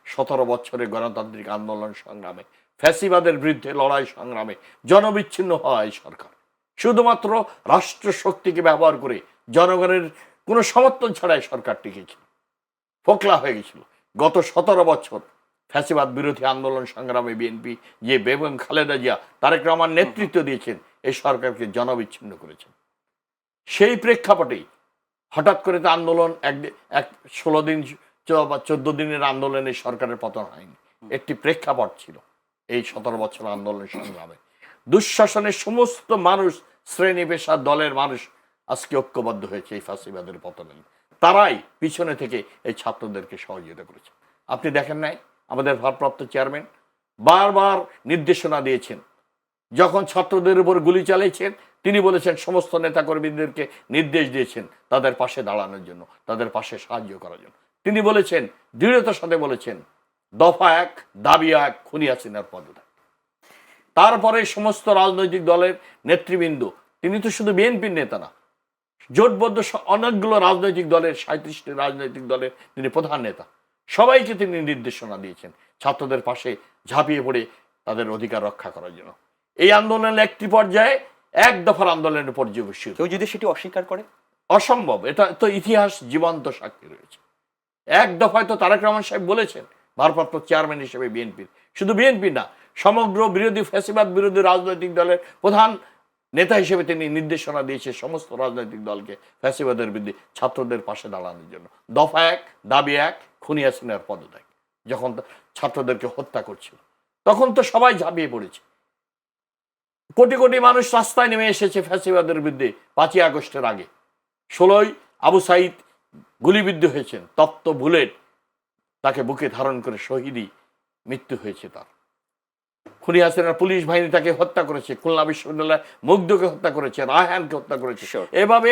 [SPEAKER 2] 17 বছরের গণতান্ত্রিক আন্দোলন সংগ্রামে, ফ্যাসিবাদের বিরুদ্ধে লড়াই সংগ্রামে জনবিচ্ছিন্ন হওয়া এই সরকার শুধুমাত্র রাষ্ট্র শক্তিকে ব্যবহার করে জনগণের কোনো সমর্থন ছাড়াই সরকার টিকেছিল, ফোকলা হয়ে গেছিল। গত 17 বছর ফ্যাসিবাদ বিরোধী আন্দোলন সংগ্রামে বিএনপি যে বেগম খালেদা জিয়া, তারেক রহমান নেতৃত্ব দিয়েছেন, এই সরকারকে জনবিচ্ছিন্ন করেছেন। সেই প্রেক্ষাপটেই হঠাৎ করে তো আন্দোলন 16 দিন বা 14 দিনের আন্দোলনে সরকারের পতন হয়নি। একটি প্রেক্ষাপট ছিল এই 17 বছর আন্দোলন সংগ্রামে। দুঃশাসনের সমস্ত মানুষ, শ্রেণী পেশা, দলের মানুষ আজকে ঐক্যবদ্ধ হয়েছে এই ফ্যাসিবাদের পতনে। তারাই পিছনে থেকে এই ছাত্রদেরকে সহযোগিতা করেছে। আপনি দেখেন নাই আমাদের ভারপ্রাপ্ত চেয়ারম্যান বারবার নির্দেশনা দিয়েছেন, যখন ছাত্রদের উপর গুলি চালিয়েছেন তিনি বলেছেন, সমস্ত নেতাকর্মীদেরকে নির্দেশ দিয়েছেন তাদের পাশে দাঁড়ানোর জন্য, তাদের পাশে সাহায্য করার জন্য। তিনি বলেছেন, দৃঢ়তার সাথে বলেছেন, দফা 1, দাবি 1, খুনি হাসিনার পদত্যাগ। তারপরে সমস্ত রাজনৈতিক দলের নেতৃবৃন্দ, তিনি তো শুধু বিএনপির নেতা না, জোটবদ্ধ অনেকগুলো রাজনৈতিক দলের, 37টি রাজনৈতিক দলের তিনি প্রধান নেতা, সবাইকে তিনি নির্দেশনা দিয়েছেন ছাত্রদের পাশে ঝাঁপিয়ে পড়ে তাদের অধিকার রক্ষা করার জন্য। এই আন্দোলনের একটি পর্যায়ে 1 দফার আন্দোলনের পর্যায়ে বসে
[SPEAKER 1] কেউ যদি সেটি অস্বীকার করে,
[SPEAKER 2] অসম্ভব। এটা তো ইতিহাস জীবন্ত সাক্ষী রয়েছে। 1 দফায় তো তারেক রহমান সাহেব বলেছেন, ভারপ্রাপ্ত চেয়ারম্যান হিসেবে বিএনপির, শুধু বিএনপি না, সমগ্র বিরোধী ফ্যাসিবাদ বিরোধী রাজনৈতিক দলের প্রধান নেতা হিসেবে তিনি নির্দেশনা দিয়েছে সমস্ত রাজনৈতিক দলকে ফ্যাসিবাদের বিরুদ্ধে ছাত্রদের পাশে দাঁড়ানোর জন্য। দফা 1, দাবি 1, খুনি হাসিনার পদত্যাগ। যখন ছাত্রদেরকে হত্যা করছিল তখন তো সবাই ঝাঁপিয়ে পড়েছে, কোটি কোটি মানুষ রাস্তায় নেমে এসেছে ফ্যাসিবাদের বিরুদ্ধে। 5ই আগস্টের আগে 16ই আবু সাইদ গুলিবিদ্ধ হয়েছেন, তপ্ত বুলেট তাকে বুকে ধারণ করে শহীদই মৃত্যু হয়েছে তার। খুনি হাসিনার পুলিশ বাহিনী তাকে হত্যা করেছে, খুলনা বিশ্ববিদ্যালয় মুগ্ধকে হত্যা করেছে, রায়হানকে হত্যা করেছে। এভাবে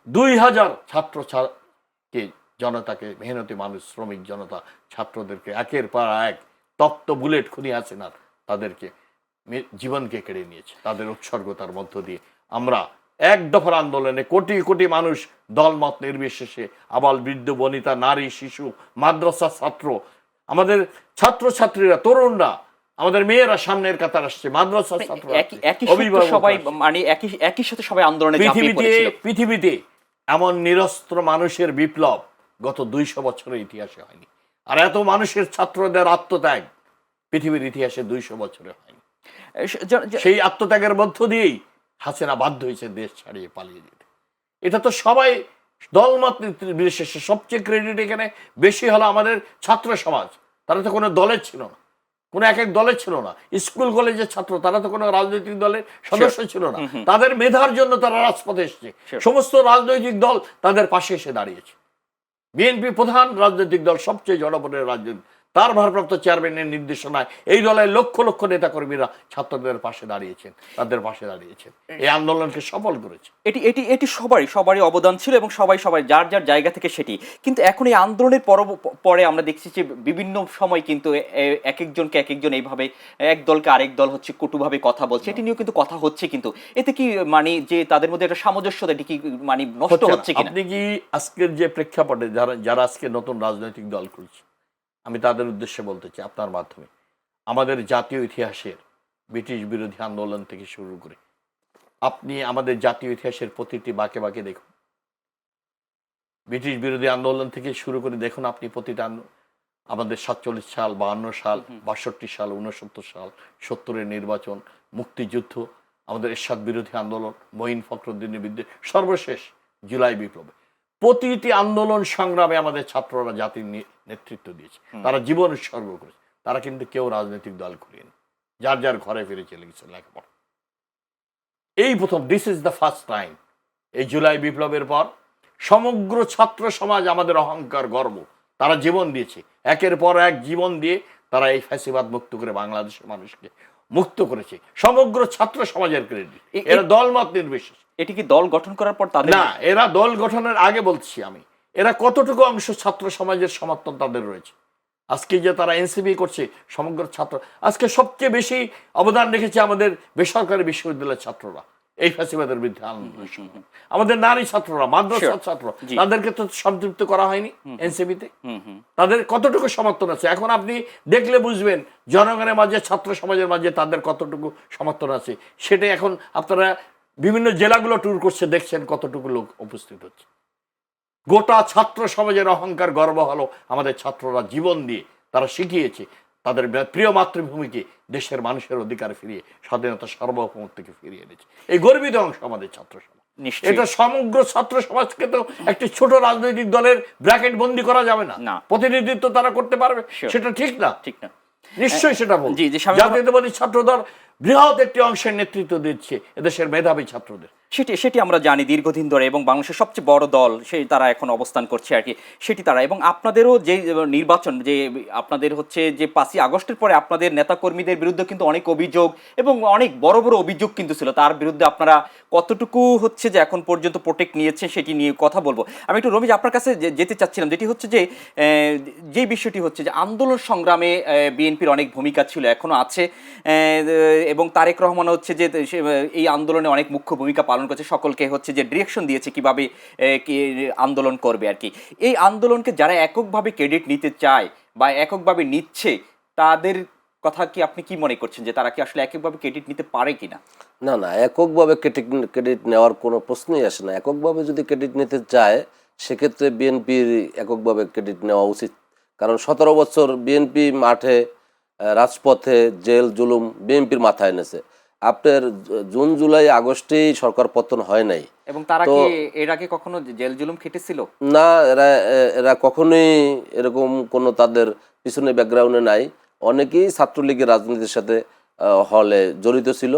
[SPEAKER 2] 2000 ছাত্রকে, জনতাকে, মেহনতি মানুষ, শ্রমিক জনতা, ছাত্রদেরকে একের পর এক তপ্ত বুলেট খুনি হাসিনার তাদেরকে জীবনকে কেড়ে নিয়েছে। তাদের উৎসর্গতার মধ্য দিয়ে আমরা 1 দফার আন্দোলনে কোটি কোটি মানুষ, দলমত নির্বিশেষে, আবাল বৃদ্ধ বনিতা, নারী, শিশু, মাদ্রাসা ছাত্র, আমাদের ছাত্রছাত্রীরা, তরুণরা, আমাদের মেয়েরা সামনের কাতার আসছে, মাদ্রাসা ছাত্র,
[SPEAKER 1] সবাই মানে একই সাথে সবাই আন্দোলনে ঝাঁপিয়ে পড়েছিল।
[SPEAKER 2] পৃথিবীতে এমন নিরস্ত্র মানুষের বিপ্লব গত 200 বছরের ইতিহাসে হয়নি। আর এত মানুষের, ছাত্রদের আত্মত্যাগ পৃথিবীর ইতিহাসে 200 বছরে হয়নি। সেই আত্মত্যাগের মধ্য দিয়েই হাসিনা বাধ্য হয়েছে দেশ ছাড়িয়ে পালিয়ে যেতে। এটা তো সবাই, দলমত বিশেষে সবচেয়ে ক্রেডিট এখানে বেশি হলো আমাদের ছাত্র সমাজ। তারা তো কোনো দলের ছিল না, কোনো এক দলের ছিল না। স্কুল কলেজের ছাত্র, তারা তো কোনো রাজনৈতিক দলের সদস্য ছিল না। তাদের মেধার জন্য তারা রাজপথে এসেছে, সমস্ত রাজনৈতিক দল তাদের পাশে এসে দাঁড়িয়েছে। বিএনপি প্রধান রাজনৈতিক দল, সবচেয়ে জনপ্রিয় রাজনৈতিক, তার ভারপ্রাপ্ত চেয়ারম্যানের নির্দেশনায় এই দলের লক্ষ লক্ষ নেতাকর্মীরা ছাত্রদের পাশে দাঁড়িয়েছেন, তাদের পাশে দাঁড়িয়েছেন, এই আন্দোলনকে সফল করেছে।
[SPEAKER 1] এটি এটি এটি সবারই অবদান ছিল এবং সবাই যার যার জায়গা থেকে সেটি। কিন্তু এখন এই আন্দোলনের পরে আমরা দেখছি যে বিভিন্ন সময় কিন্তু এক একজন এইভাবে এক দলকে আরেক দল হচ্ছে কটুভাবে কথা বলছে, এটি নিয়েও কিন্তু কথা হচ্ছে। কিন্তু এতে কি মানে যে তাদের মধ্যে একটা সামঞ্জস্যতা, এটি কি মানে নষ্ট হচ্ছে কিনা?
[SPEAKER 2] আপনি কি আজকের যে প্রেক্ষাপটে যারা আজকে নতুন রাজনৈতিক দল খুলছে, আমি তাদের উদ্দেশ্যে বলতে চাই আপনার মাধ্যমে, আমাদের জাতীয় ইতিহাসের ব্রিটিশ বিরোধী আন্দোলন থেকে শুরু করে আপনি আমাদের জাতীয় ইতিহাসের প্রতিটি বাঁকে বাঁকে দেখুন, ব্রিটিশ বিরোধী আন্দোলন থেকে শুরু করে দেখুন আপনি প্রতিটা আমাদের 47 সাল, 52 সাল, 62 সাল, 69 সাল, 70-এর নির্বাচন, মুক্তিযুদ্ধ, আমাদের এরশাদ বিরোধী আন্দোলন, মঈন ফখরুদ্দিনের বিরুদ্ধে, সর্বশেষ জুলাই বিপ্লবে, প্রতিটি আন্দোলন সংগ্রামে আমাদের ছাত্ররা জাতির নেতৃত্ব দিয়েছে, তারা জীবন উৎসর্গ করেছে। তারা কিন্তু কেউ রাজনৈতিক দল করেনি, যার যার ঘরে ফিরে চলে গেছে লেখাপড়া। এই প্রথম, this is the first time, এই জুলাই বিপ্লবের পর সমগ্র ছাত্র সমাজ আমাদের অহংকার, গর্ব, তারা জীবন দিয়েছে, একের পর এক জীবন দিয়ে তারা এই ফ্যাসিবাদ মুক্ত করে বাংলাদেশের মানুষকে মুক্ত করেছে। সমগ্র ছাত্র সমাজের ক্রেডিট, এরা দলমত নির্বিশেষে।
[SPEAKER 1] এটি কি দল গঠন করার পর তাদের
[SPEAKER 2] না, এরা দল গঠনের আগে বলছি আমি, এরা কতটুকু অংশ ছাত্র সমাজের সমর্থন তাদের রয়েছে। আজকে যে তারা এনসিপি করছে, সমগ্র ছাত্র, আজকে সবচেয়ে বেশি অবদান রেখেছে আমাদের বেসরকারি বিশ্ববিদ্যালয়ের ছাত্ররা এই ফ্যাসিবাদের বিরুদ্ধে আন্দোলন। আমাদের নারী ছাত্ররা, মাদ্রাসার ছাত্র, তাদেরকে তো সম্পৃক্ত করা হয়নি এনসিপিতে, তাদের কতটুকু সমর্থন আছে এখন আপনি দেখলে বুঝবেন জনগণের মাঝে, ছাত্র সমাজের মাঝে তাদের কতটুকু সমর্থন আছে। সেটা এখন আপনারা বিভিন্ন জেলাগুলো ট্যুর করছে, দেখছেন কতটুকু লোক উপস্থিত হচ্ছে। গোটা ছাত্র সমাজের অহংকার, গর্ব হলো আমাদের ছাত্ররা জীবন দিয়ে তারা শিখিয়েছে তাদের প্রিয় মাতৃভূমিকে দেশের মানুষের অধিকার ফিরিয়ে, স্বাধীনতা, সার্বভৌমত্বকে ফিরিয়ে এনেছে। এই গর্বিত অংশ আমাদের ছাত্র সমাজ। এটা সমগ্র ছাত্র সমাজকে তো একটি ছোট রাজনৈতিক দলের ব্র্যাকেট বন্দি করা যাবে না, প্রতিনিধিত্ব তারা করতে পারবে, সেটা ঠিক না?
[SPEAKER 1] ঠিক না,
[SPEAKER 2] নিশ্চয়ই সেটা বল। জাতীয়তাবাদী ছাত্রদল বৃহৎ একটি অংশের নেতৃত্ব দিচ্ছে এদেশের মেধাবী ছাত্রদের।
[SPEAKER 1] সেটি আমরা জানি দীর্ঘদিন ধরে, এবং বাংলাদেশের সবচেয়ে বড় দল সেই তারা এখন অবস্থান করছে আর কি, সেটি তারা। এবং আপনাদেরও যে নির্বাচন, যে আপনাদের হচ্ছে যে 5ই আগস্টের পরে আপনাদের নেতাকর্মীদের বিরুদ্ধে কিন্তু অনেক অভিযোগ এবং অনেক বড় বড় অভিযোগ কিন্তু ছিল, তার বিরুদ্ধে আপনারা কতটুকু হচ্ছে যে এখন পর্যন্ত প্রোটেক্ট নিয়েছে সেটি নিয়ে কথা বলবো। আমি একটু রমিজ আপনার কাছে যেতে চাচ্ছিলাম, যেটি হচ্ছে যে বিষয়টি হচ্ছে যে আন্দোলন সংগ্রামে বিএনপির অনেক ভূমিকা ছিল, এখনো আছে, এবং তারেক রহমান হচ্ছে যে এই আন্দোলনে অনেক মুখ্য ভূমিকা পালন করছে, সকলকে হচ্ছে যে ডিরেকশন দিয়েছে কিভাবে আন্দোলন করবে আর কি। এই আন্দোলনকে যারা এককভাবে ক্রেডিট নিতে চায় বা এককভাবে নিচ্ছে, তাদের কথা কি আপনি কি মনে করছেন যে তারা কি আসলে এককভাবে ক্রেডিট নিতে পারে কিনা?
[SPEAKER 3] না না, এককভাবে ক্রেডিট নেওয়ার কোনো প্রশ্নই আসে না। এককভাবে যদি ক্রেডিট নিতে চায় সেক্ষেত্রে বিএনপির এককভাবে ক্রেডিট নেওয়া উচিত। কারণ 17 বছর বিএনপি মাঠে, রাজপথে, জেল জুলুম বিএনপির মাথায় এনেছে। আপনার জুন জুলাই আগস্টেই সরকার পতন হয় নাই,
[SPEAKER 1] এবং তারা কি এর আগে কখনো জেল জুলুম খেটেছিল
[SPEAKER 3] না? এরা কখনোই এরকম কোনো তাদের পিছনে ব্যাকগ্রাউন্ডে নাই। অনেকেই ছাত্রলীগের রাজনীতির সাথে হলে জড়িত ছিল।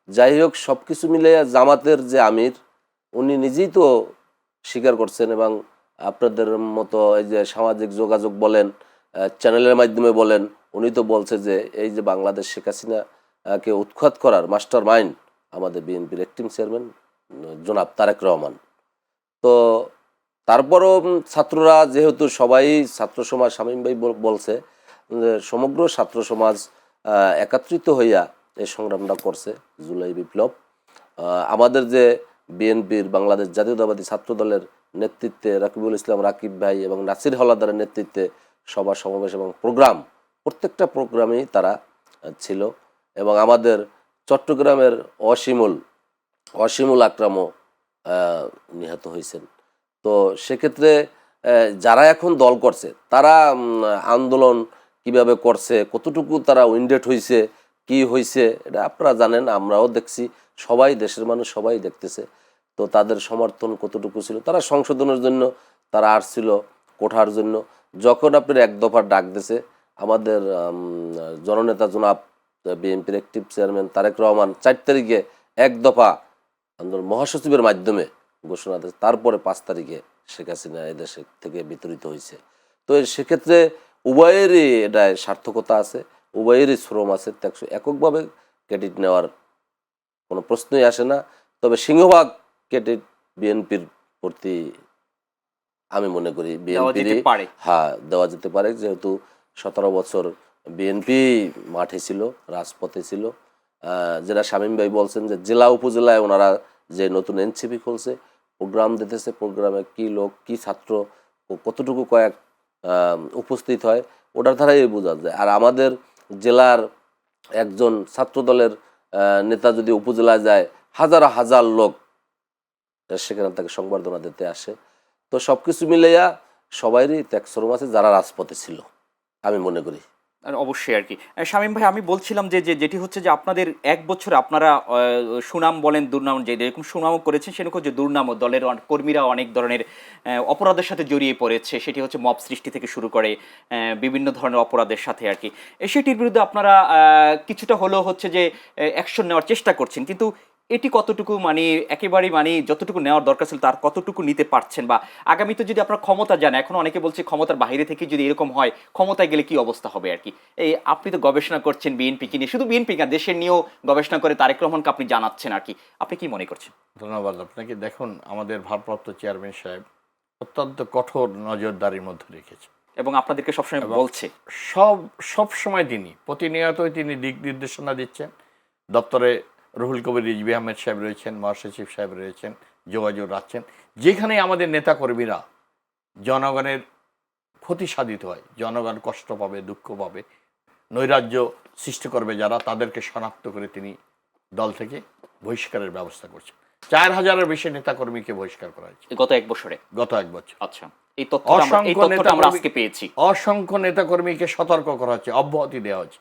[SPEAKER 3] যাই হোক, সব কিছু মিলে জামাতের যে আমির, উনি নিজেই তো স্বীকার করছেন, এবং আপনাদের মতো এই যে সামাজিক যোগাযোগ বলেন, চ্যানেলের মাধ্যমে বলেন, উনি তো বলছে যে এই যে বাংলাদেশ শেখ হাসিনাকে উৎখাত করার মাস্টার মাইন্ড আমাদের বিএনপির অ্যাক্টিং চেয়ারম্যান জনাব তারেক রহমান। তো তারপরও ছাত্ররা যেহেতু সবাই, ছাত্র সমাজ, শামীম ভাই বলছে যে সমগ্র ছাত্র সমাজ একত্রিত হইয়া এই সংগ্রামটা করছে, জুলাই বিপ্লব। আমাদের যে বিএনপির বাংলাদেশ জাতীয়তাবাদী ছাত্র দলের নেতৃত্বে রাকিবুল ইসলাম রাকিব ভাই এবং নাসির হলাদারের নেতৃত্বে সভা সমাবেশ এবং প্রোগ্রাম, প্রত্যেকটা প্রোগ্রামেই তারা ছিল। এবং আমাদের চট্টগ্রামের অসীমুল আকরামও নিহত হয়েছেন। তো সেক্ষেত্রে যারা এখন দল করছে তারা আন্দোলন কিভাবে করছে, কতটুকু তারা উইন্ডেড হয়েছে, কি হয়েছে, এটা আপনারা জানেন, আমরাও দেখছি, সবাই, দেশের মানুষ সবাই দেখতেছে। তো তাদের সমর্থন কতটুকু ছিল, তারা সংশোধনের জন্য তারা আসছিল, কোঠার জন্য। যখন আপনার এক দফা ডাক দিয়েছে আমাদের জননেতা জনাব বিএনপির অ্যাক্টিভ চেয়ারম্যান তারেক রহমান 4 তারিখে এক দফা আন্দোলন মহাসচিবের মাধ্যমে ঘোষণা দিয়েছে, তারপরে 5 তারিখে শেখ হাসিনা এদেশে থেকে বিতাড়িত হয়েছে। তো সেক্ষেত্রে উভয়েরই এটা সার্থকতা আছে, উভয়েরই শ্রম আছে, এককভাবে ক্রেডিট নেওয়ার কোনো প্রশ্নই আসে না। তবে সিংহভাগ ক্রেডিট বিএনপির প্রতি আমি মনে করি বিএনপির, হ্যাঁ, দেওয়া যেতে পারে, যেহেতু 17 বছর বিএনপি মাঠে ছিল, রাজপথে ছিল। যেটা শামীম ভাই বলছেন যে জেলা উপজেলায় ওনারা যে নতুন এনসিপি খুলছে, প্রোগ্রাম দিতেছে, প্রোগ্রামে কি লোক কি ছাত্র কতটুকু কয়েক উপস্থিত হয় ওটার দ্বারাই বোঝা যায়। আর আমাদের জেলার একজন ছাত্র দলের নেতা যদি উপজেলায় যায়, হাজার হাজার লোক সেখানে তাকে সংবর্ধনা দিতে আসে। তো সব কিছু মিলাইয়া সবাইরই ত্যাগ শ্রম আছে যারা রাজপথে ছিল, আমি মনে করি।
[SPEAKER 1] অবশ্যই আর কি। শামীম ভাই, আমি বলছিলাম যে যেটি হচ্ছে যে আপনাদের এক বছর আপনারা সুনাম বলেন দুর্নাম, যে এরকম সুনামও করেছেন সেরকম যে দুর্নাম, দলের কর্মীরা অনেক ধরনের অপরাধের সাথে জড়িয়ে পড়েছে, সেটি হচ্ছে মব সৃষ্টি থেকে শুরু করে বিভিন্ন ধরনের অপরাধের সাথে আর কি। সেটির বিরুদ্ধে আপনারা কিছুটা হলেও হচ্ছে যে অ্যাকশন নেওয়ার চেষ্টা করছেন, কিন্তু এটি কতটুকু মানে একেবারেই মানে যতটুকু নেওয়ার দরকার ছিল তার কতটুকু নিতে পারছেন, বা আগামীতে যদি আপনার ক্ষমতা যান, এখন অনেকে বলছে ক্ষমতার বাইরে থেকে যদি এরকম হয় ক্ষমতায় গেলে কি অবস্থা হবে আর কি। এই আপনি তো গবেষণা করছেন বিএনপিকে নিয়ে, শুধু বিএনপি না দেশের নিয়েও গবেষণা করে তারেক রহমানকে আপনি জানাচ্ছেন আর কি, আপনি কি মনে করছেন?
[SPEAKER 2] ধন্যবাদ আপনাকে। দেখুন, আমাদের ভারপ্রাপ্ত চেয়ারম্যান সাহেব অত্যন্ত কঠোর নজরদারির মধ্যে রেখেছে
[SPEAKER 1] এবং আপনাদেরকে সবসময় বলছে,
[SPEAKER 2] সব সময় তিনি প্রতিনিয়তই তিনি দিক নির্দেশনা দিচ্ছেন। দপ্তরে রুহুল কবির রিজভী আহমেদ সাহেব রয়েছেন, মহাসচিব সাহেব রয়েছেন, যোগাযোগ রাখছেন। যেখানে আমাদের নেতাকর্মীরা জনগণের ক্ষতি সাধিত হয়, জনগণ কষ্ট পাবে, দুঃখ পাবে, নৈরাজ্য সৃষ্টি করবে যারা, তাদেরকে শনাক্ত করে তিনি দল থেকে বহিষ্কারের ব্যবস্থা করছেন। 4000-এর বেশি নেতাকর্মীকে বহিষ্কার করা হয়েছে
[SPEAKER 1] গত এক বছরে।
[SPEAKER 2] আচ্ছা,
[SPEAKER 1] এই তথ্যটা আমরা আজকে পেয়েছি।
[SPEAKER 2] অসংখ্য নেতাকর্মীকে সতর্ক করা হচ্ছে, অব্যাহতি দেওয়া হচ্ছে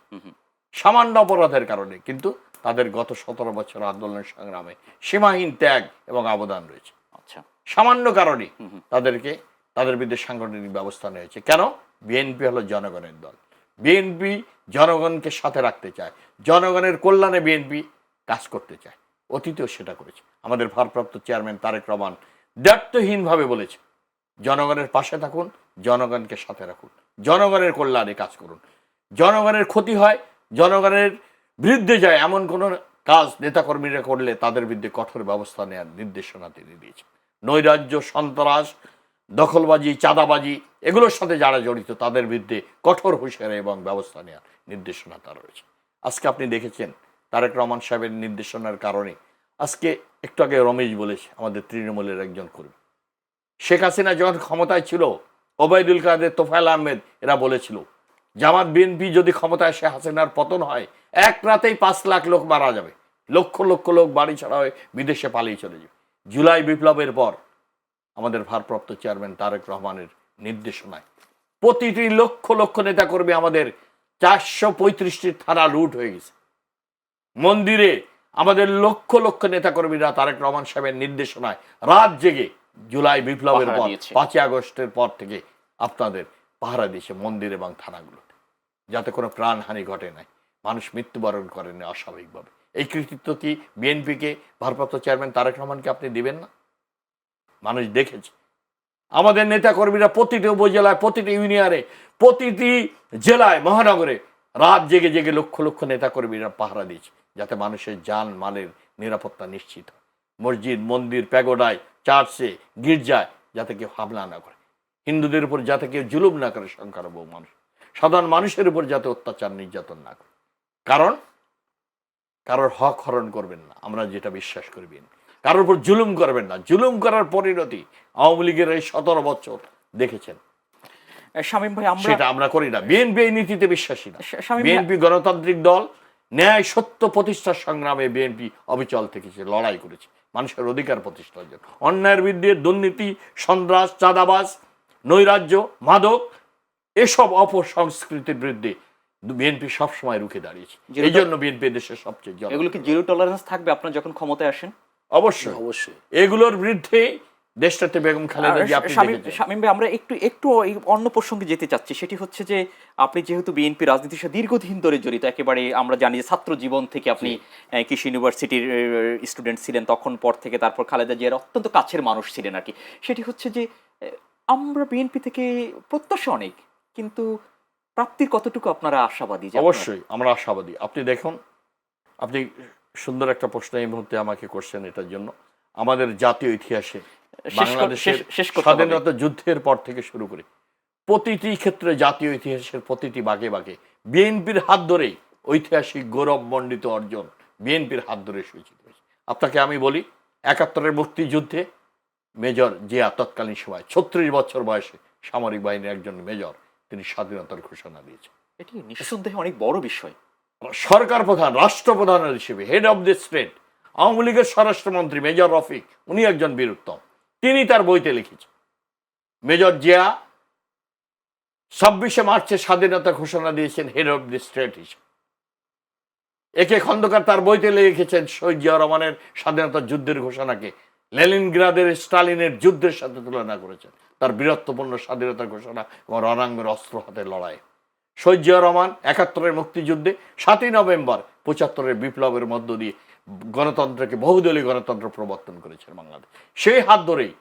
[SPEAKER 2] সামান্য অপরাধের কারণে, কিন্তু তাদের গত 17 বছর আন্দোলন সংগ্রামে সীমাহীন ত্যাগ এবং অবদান রয়েছে।
[SPEAKER 1] আচ্ছা,
[SPEAKER 2] সামান্য কারণে তাদের বিরুদ্ধে সাংগঠনিক ব্যবস্থা নিয়েছে। কেন? বিএনপি হলো জনগণের দল, বিএনপি জনগণকে সাথে রাখতে চায়, জনগণের কল্যাণে বিএনপি কাজ করতে চায়। অতীতেও সেটা করেছে। আমাদের ভারপ্রাপ্ত চেয়ারম্যান তারেক রহমান দায়িত্বহীনভাবে বলেছে, জনগণের পাশে থাকুন, জনগণকে সাথে রাখুন, জনগণের কল্যাণে কাজ করুন। জনগণের ক্ষতি হয়, জনগণের বিরুদ্ধে যায় এমন কোনো কাজ নেতাকর্মীরা করলে তাদের বিরুদ্ধে কঠোর ব্যবস্থা নেওয়ার নির্দেশনা তিনি দিয়েছেন। নৈরাজ্য, সন্ত্রাস, দখলবাজি, চাঁদাবাজি এগুলোর সাথে যারা জড়িত তাদের বিরুদ্ধে কঠোর হুঁশিয়ারি এবং ব্যবস্থা নেওয়ার নির্দেশনা তার রয়েছে। আজকে আপনি দেখেছেন তারেক রহমান সাহেবের নির্দেশনার কারণে, আজকে একটু আগে রমেশ বলেছে, আমাদের তৃণমূলের একজন কর্মী, শেখ হাসিনা যখন ক্ষমতায় ছিল, ওবায়দুল কাদের, তোফায়েল আহমেদ এরা বলেছিল জামাত বিএনপি যদি ক্ষমতায় এসে হাসিনার পতন হয়, এক রাতেই 5 লাখ লোক মারা যাবে, লক্ষ লক্ষ লোক বাড়ি ছাড়া হয়ে বিদেশে পালিয়ে চলে যাবে। জুলাই বিপ্লবের পর আমাদের ভারপ্রাপ্ত চেয়ারম্যান তারেক রহমানের নির্দেশনায় প্রতিটি লক্ষ লক্ষ নেতাকর্মী, আমাদের 435টি থানা লুট হয়ে গেছে। মন্দিরে আমাদের লক্ষ লক্ষ নেতাকর্মীরা তারেক রহমান সাহেবের নির্দেশনায় রাত জেগে জুলাই বিপ্লবের পর 5 আগস্টের পর থেকে আপনাদের পাহারা দিয়েছে মন্দির এবং থানাগুলোতে, যাতে কোনো প্রাণহানি ঘটে নাই, মানুষ মৃত্যুবরণ করেন অস্বাভাবিকভাবে। এই কৃতিত্ব কি বিএনপিকে, ভারপ্রাপ্ত চেয়ারম্যান তারেক রহমানকে আপনি দিবেন না? মানুষ দেখেছে আমাদের নেতাকর্মীরা প্রতিটি উপজেলায়, প্রতিটি ইউনিয়নে, প্রতিটি জেলায়, মহানগরে রাত জেগে জেগে লক্ষ লক্ষ নেতাকর্মীরা পাহারা দিয়েছে, যাতে মানুষের জান মালের নিরাপত্তা নিশ্চিত হয়। মসজিদ, মন্দির, প্যাগোডায়, চার্চে, গির্জায় যাতে কেউ হামলা না করে, হিন্দুদের উপর যাতে কেউ জুলুম না করে, সংখ্যালঘু মানুষ, সাধারণ মানুষের উপর যাতে অত্যাচার নির্যাতন না করে। কারণ কারোর হক হরণ করবেন না, আমরা যেটা বিশ্বাস করবেন, কারোর উপর জুলুম করবেন না। জুলুম করার পরিণতি আওয়ামী লীগের এই 17 বছর দেখেছেন।
[SPEAKER 1] শামীম ভাই,
[SPEAKER 2] সেটা আমরা করি না। বিএনপি এই নীতিতে বিশ্বাসী না। বিএনপি গণতান্ত্রিক দল, ন্যায় সত্য প্রতিষ্ঠার সংগ্রামে বিএনপি অবিচল থেকেছে, লড়াই করেছে মানুষের অধিকার প্রতিষ্ঠার জন্য। অন্যায়ের বিরুদ্ধে, দুর্নীতি, সন্ত্রাস, চাঁদাবাজ, নৈরাজ্য, মাদক এসব অপসংস্কৃতির বিরুদ্ধে বিএনপি সবসময় রুখে দাঁড়িয়েছে। এই জন্য বিএনপি দেশের সবচেয়ে
[SPEAKER 1] এগুলো কি জিরো টলারেন্স থাকবে আপনারা যখন ক্ষমতায় আসেন?
[SPEAKER 2] অবশ্যই অবশ্যই। এগুলোর বিরুদ্ধে দেশটাতে বেগম খালেদা জিয়া আপনি দেখেছেন।
[SPEAKER 1] শামীম ভাই, আমরা একটু একটু এই অন্য প্রসঙ্গে যেতে চাচ্ছি। সেটি হচ্ছে যে আপনি যেহেতু বিএনপি রাজনীতির সাথে দীর্ঘদিন ধরে জড়িত, একেবারে আমরা জানি যে ছাত্র জীবন থেকে আপনি কৃষি ইউনিভার্সিটির স্টুডেন্ট ছিলেন, তখন পর থেকে তারপর খালেদা জিয়ার অত্যন্ত কাছের মানুষ ছিলেন আর কি। সেটি হচ্ছে যে আমরা বিএনপি থেকে প্রত্যাশা অনেক, কিন্তু প্রাপ্তির কতটুকু আপনারা আশাবাদী? যে
[SPEAKER 2] অবশ্যই আমরা আশাবাদী। আপনি দেখুন, আপনি সুন্দর একটা প্রশ্ন এই মুহূর্তে আমাকে করছেন। এটার জন্য আমাদের জাতীয় ইতিহাসে বাংলাদেশের স্বাধীনতা যুদ্ধের পর থেকে শুরু করে প্রতিটি ক্ষেত্রে জাতীয় ইতিহাসের প্রতিটি বাঁকে বাঁকে বিএনপির হাত ধরে ঐতিহাসিক গৌরবমণ্ডিত অর্জন বিএনপির হাত ধরে সূচিত হয়েছে। আপনাকে আমি বলি, ৭১-এর মুক্তিযুদ্ধে মেজর জিয়া তৎকালীন সময় ৩৬ বছর বয়সে সামরিক বাহিনীর একজন মেজর, তিনি স্বাধীনতার ঘোষণা দিয়েছেন।
[SPEAKER 1] এটি নিঃসন্দেহে অনেক বড় বিষয়।
[SPEAKER 2] সরকার প্রধান, রাষ্ট্রপ্রধান হিসেবে head of the state, Awami লীগের স্বরাষ্ট্রমন্ত্রী মেজর রফিক, উনি একজন বীরুত্তম, তিনি তার বইতে লিখেছেন মেজর জিয়া ২৬শে মার্চে স্বাধীনতা ঘোষণা দিয়েছেন হেড অব দ্য স্টেট হিসেবে। একে খন্দকার তার বইতে লিখেছেন শহীদ জিয়া রহমানের স্বাধীনতা যুদ্ধের ঘোষণাকে লেনিনগ্রাদের স্টালিনের যুদ্ধের সাথে তুলনা করেছেন, তার বীরত্বপূর্ণ স্বাধীনতা ঘোষণা এবং রণাঙ্গের অস্ত্র হাতে লড়াই। শহীদ জিয়া রহমান ৭১-এর মুক্তিযুদ্ধে ৭ই নভেম্বর ৭৫-এর বিপ্লবের মধ্য দিয়ে গণতন্ত্রকে বহুদলীয় গণতন্ত্র প্রবর্তন করেছেন বাংলাদেশ। সেই হাত ধরেই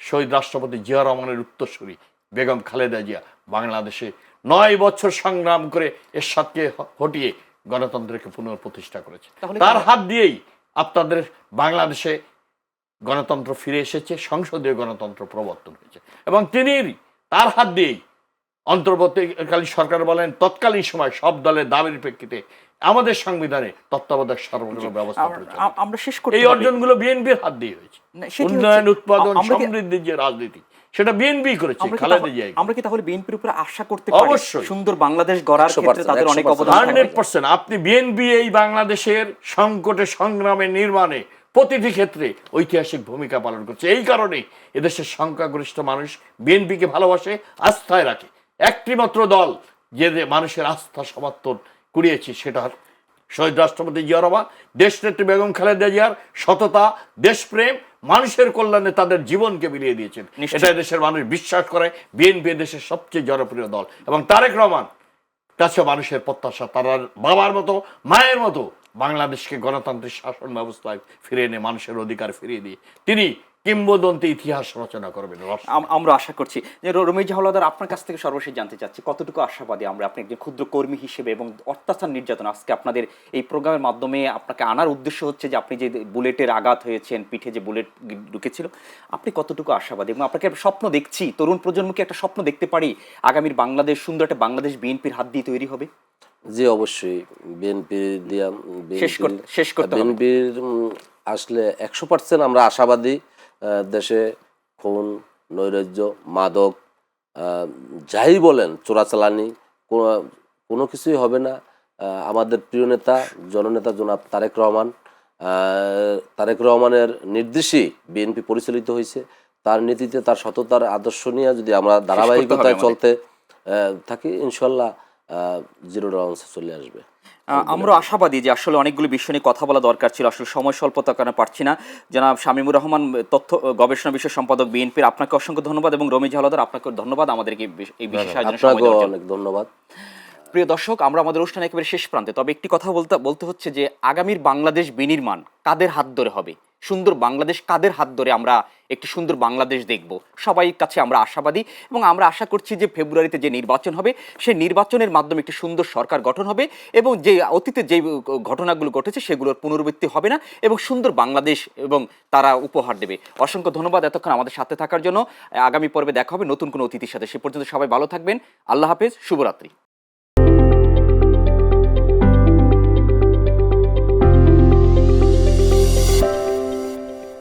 [SPEAKER 2] শহীদ রাষ্ট্রপতি জিয়া রহমানের উত্তরসূরি বেগম খালেদা জিয়া বাংলাদেশে ৯ বছর সংগ্রাম করে এরশাদকে হটিয়ে গণতন্ত্রকে পুনঃপ্রতিষ্ঠা করেছে। তার হাত দিয়েই আপনাদের বাংলাদেশে গণতন্ত্র ফিরে এসেছে, সংসদীয় গণতন্ত্র প্রবর্তন হয়েছে এবং তিনি তার হাত দিয়েই অন্তর্বর্তীকালীন সরকার বলেন তৎকালীন সময় সব দলের দাবির প্রেক্ষিতে আমাদের সংবিধানে তত্ত্বাবধায়ক সরকারের ব্যবস্থা করেছে।
[SPEAKER 1] আমরা শেষ করতে
[SPEAKER 2] এই অর্জনগুলো বিএনপির হাত দিয়ে হয়েছে। উন্নয়ন, উৎপাদন, সমৃদ্ধির যে রাজনীতি সেটা বিএনপি করেছে, খালেদা জিয়া।
[SPEAKER 1] আমরা কি তাহলে বিএনপির উপর আশা করতে পারি
[SPEAKER 2] অবশ্যই
[SPEAKER 1] সুন্দর বাংলাদেশ গড়ার ক্ষেত্রে তাদের অনেক অবদান থাকবে?
[SPEAKER 2] 100%। আপনি বিএনপি এই বাংলাদেশের সংকটে সংগ্রামে নির্মাণে প্রতিটি ক্ষেত্রে ঐতিহাসিক ভূমিকা পালন করছে। এই কারণে এদেশের সংখ্যাগরিষ্ঠ মানুষ বিএনপিকে ভালোবাসে, আস্থায় রাখে। একটি মাত্র দল যে মানুষের আস্থা সমর্থন কুড়িয়েছে, সেটা শহীদ রাষ্ট্রপতি জিয়া রহমান, দেশনেত্রী বেগম খালেদা জিয়ার সততা, দেশপ্রেম, মানুষের কল্যাণে তাদের জীবনকে বিলিয়ে দিয়েছেন। এটা দেশের মানুষ বিশ্বাস করে। বিএনপি দেশের সবচেয়ে জনপ্রিয় দল এবং তারেক রহমান কাছে মানুষের প্রত্যাশা, তারা বাবার মতো মায়ের মতো বাংলাদেশকে গণতান্ত্রিক শাসন ব্যবস্থায় ফিরে এনে মানুষের অধিকার ফিরিয়ে দিয়ে তিনি কিংবদন্তি ইতিহাস রচনা করবেন।
[SPEAKER 1] আমরা আশা করছি যে রমেশ হাওলাদার, আপনার কাছ থেকে সর্বশেষ জানতে চাচ্ছি কতটুকু আশাবাদী আমরা, আপনি একজন ক্ষুদ্র কর্মী হিসেবে, এবং অত্যাচার নির্যাতন আজকে আপনাদের এই প্রোগ্রামের মাধ্যমে আপনাকে আনার উদ্দেশ্য হচ্ছে যে আপনি যে বুলেটের আঘাত হয়েছেন, পিঠে যে বুলেট ঢুকেছিল, আপনি কতটুকু আশাবাদী এবং আপনাকে একটা স্বপ্ন দেখছি, তরুণ প্রজন্মকে একটা স্বপ্ন দেখতে পারি আগামীর বাংলাদেশ, সুন্দর একটা বাংলাদেশ বিএনপির হাত দিয়ে তৈরি হবে?
[SPEAKER 3] জি অবশ্যই। বিএনপি দিয়া
[SPEAKER 1] বিএনপির
[SPEAKER 3] আসলে 100% আমরা আশাবাদী। দেশে খুন, নৈরাজ্য, মাদক, যাই বলেন, চোরাচালানি, কোনো কিছুই হবে না। আমাদের প্রিয় নেতা, জননেতা জনাব তারেক রহমানের নির্দেশেই বিএনপি পরিচালিত হয়েছে। তার নীতিতে, তার সততার আদর্শ নিয়ে যদি আমরা ধারাবাহিকতায় চলতে থাকি, ইনশাল্লাহ জিরো টলারেন্সে চলে আসবে।
[SPEAKER 1] আমরা আশাবাদী যে আসলে অনেকগুলো বিষয় নিয়ে কথা বলা দরকার ছিল, আসলে সময় স্বল্পতার কারণে পারছি না। জনাব শামীমুর রহমান, তথ্য গবেষণা বিষয় সম্পাদক বিএনপির, আপনাকে অসংখ্য ধন্যবাদ, এবং রমেশ হাওলাদার, আপনাকে ধন্যবাদ আমাদেরকে এই বিশেষ আয়োজনে সময় দেওয়ার জন্য।
[SPEAKER 3] অনেক ধন্যবাদ।
[SPEAKER 1] প্রিয় দর্শক, আমরা আমাদের অনুষ্ঠান একেবারে শেষ প্রান্তে, তবে একটি কথা বলতে হচ্ছে যে আগামীর বাংলাদেশ বিনির্মাণ কাদের হাত ধরে হবে, সুন্দর বাংলাদেশ কাদের হাত ধরে আমরা একটি সুন্দর বাংলাদেশ দেখব, সবাই কাছে আমরা আশাবাদী, এবং আমরা আশা করছি যে ফেব্রুয়ারিতে যে নির্বাচন হবে সেই নির্বাচনের মাধ্যমে একটি সুন্দর সরকার গঠন হবে এবং যে অতীতে যে ঘটনাগুলো ঘটেছে সেগুলোর পুনরাবৃত্তি হবে না এবং সুন্দর বাংলাদেশ এবং তারা উপহার দেবে। অসংখ্য ধন্যবাদ এতক্ষণ আমাদের সাথে থাকার জন্য। আগামী পর্বে দেখা হবে নতুন কোনো অতিথির সাথে। সে পর্যন্ত সবাই ভালো থাকবেন। আল্লাহ হাফেজ, শুভরাত্রি।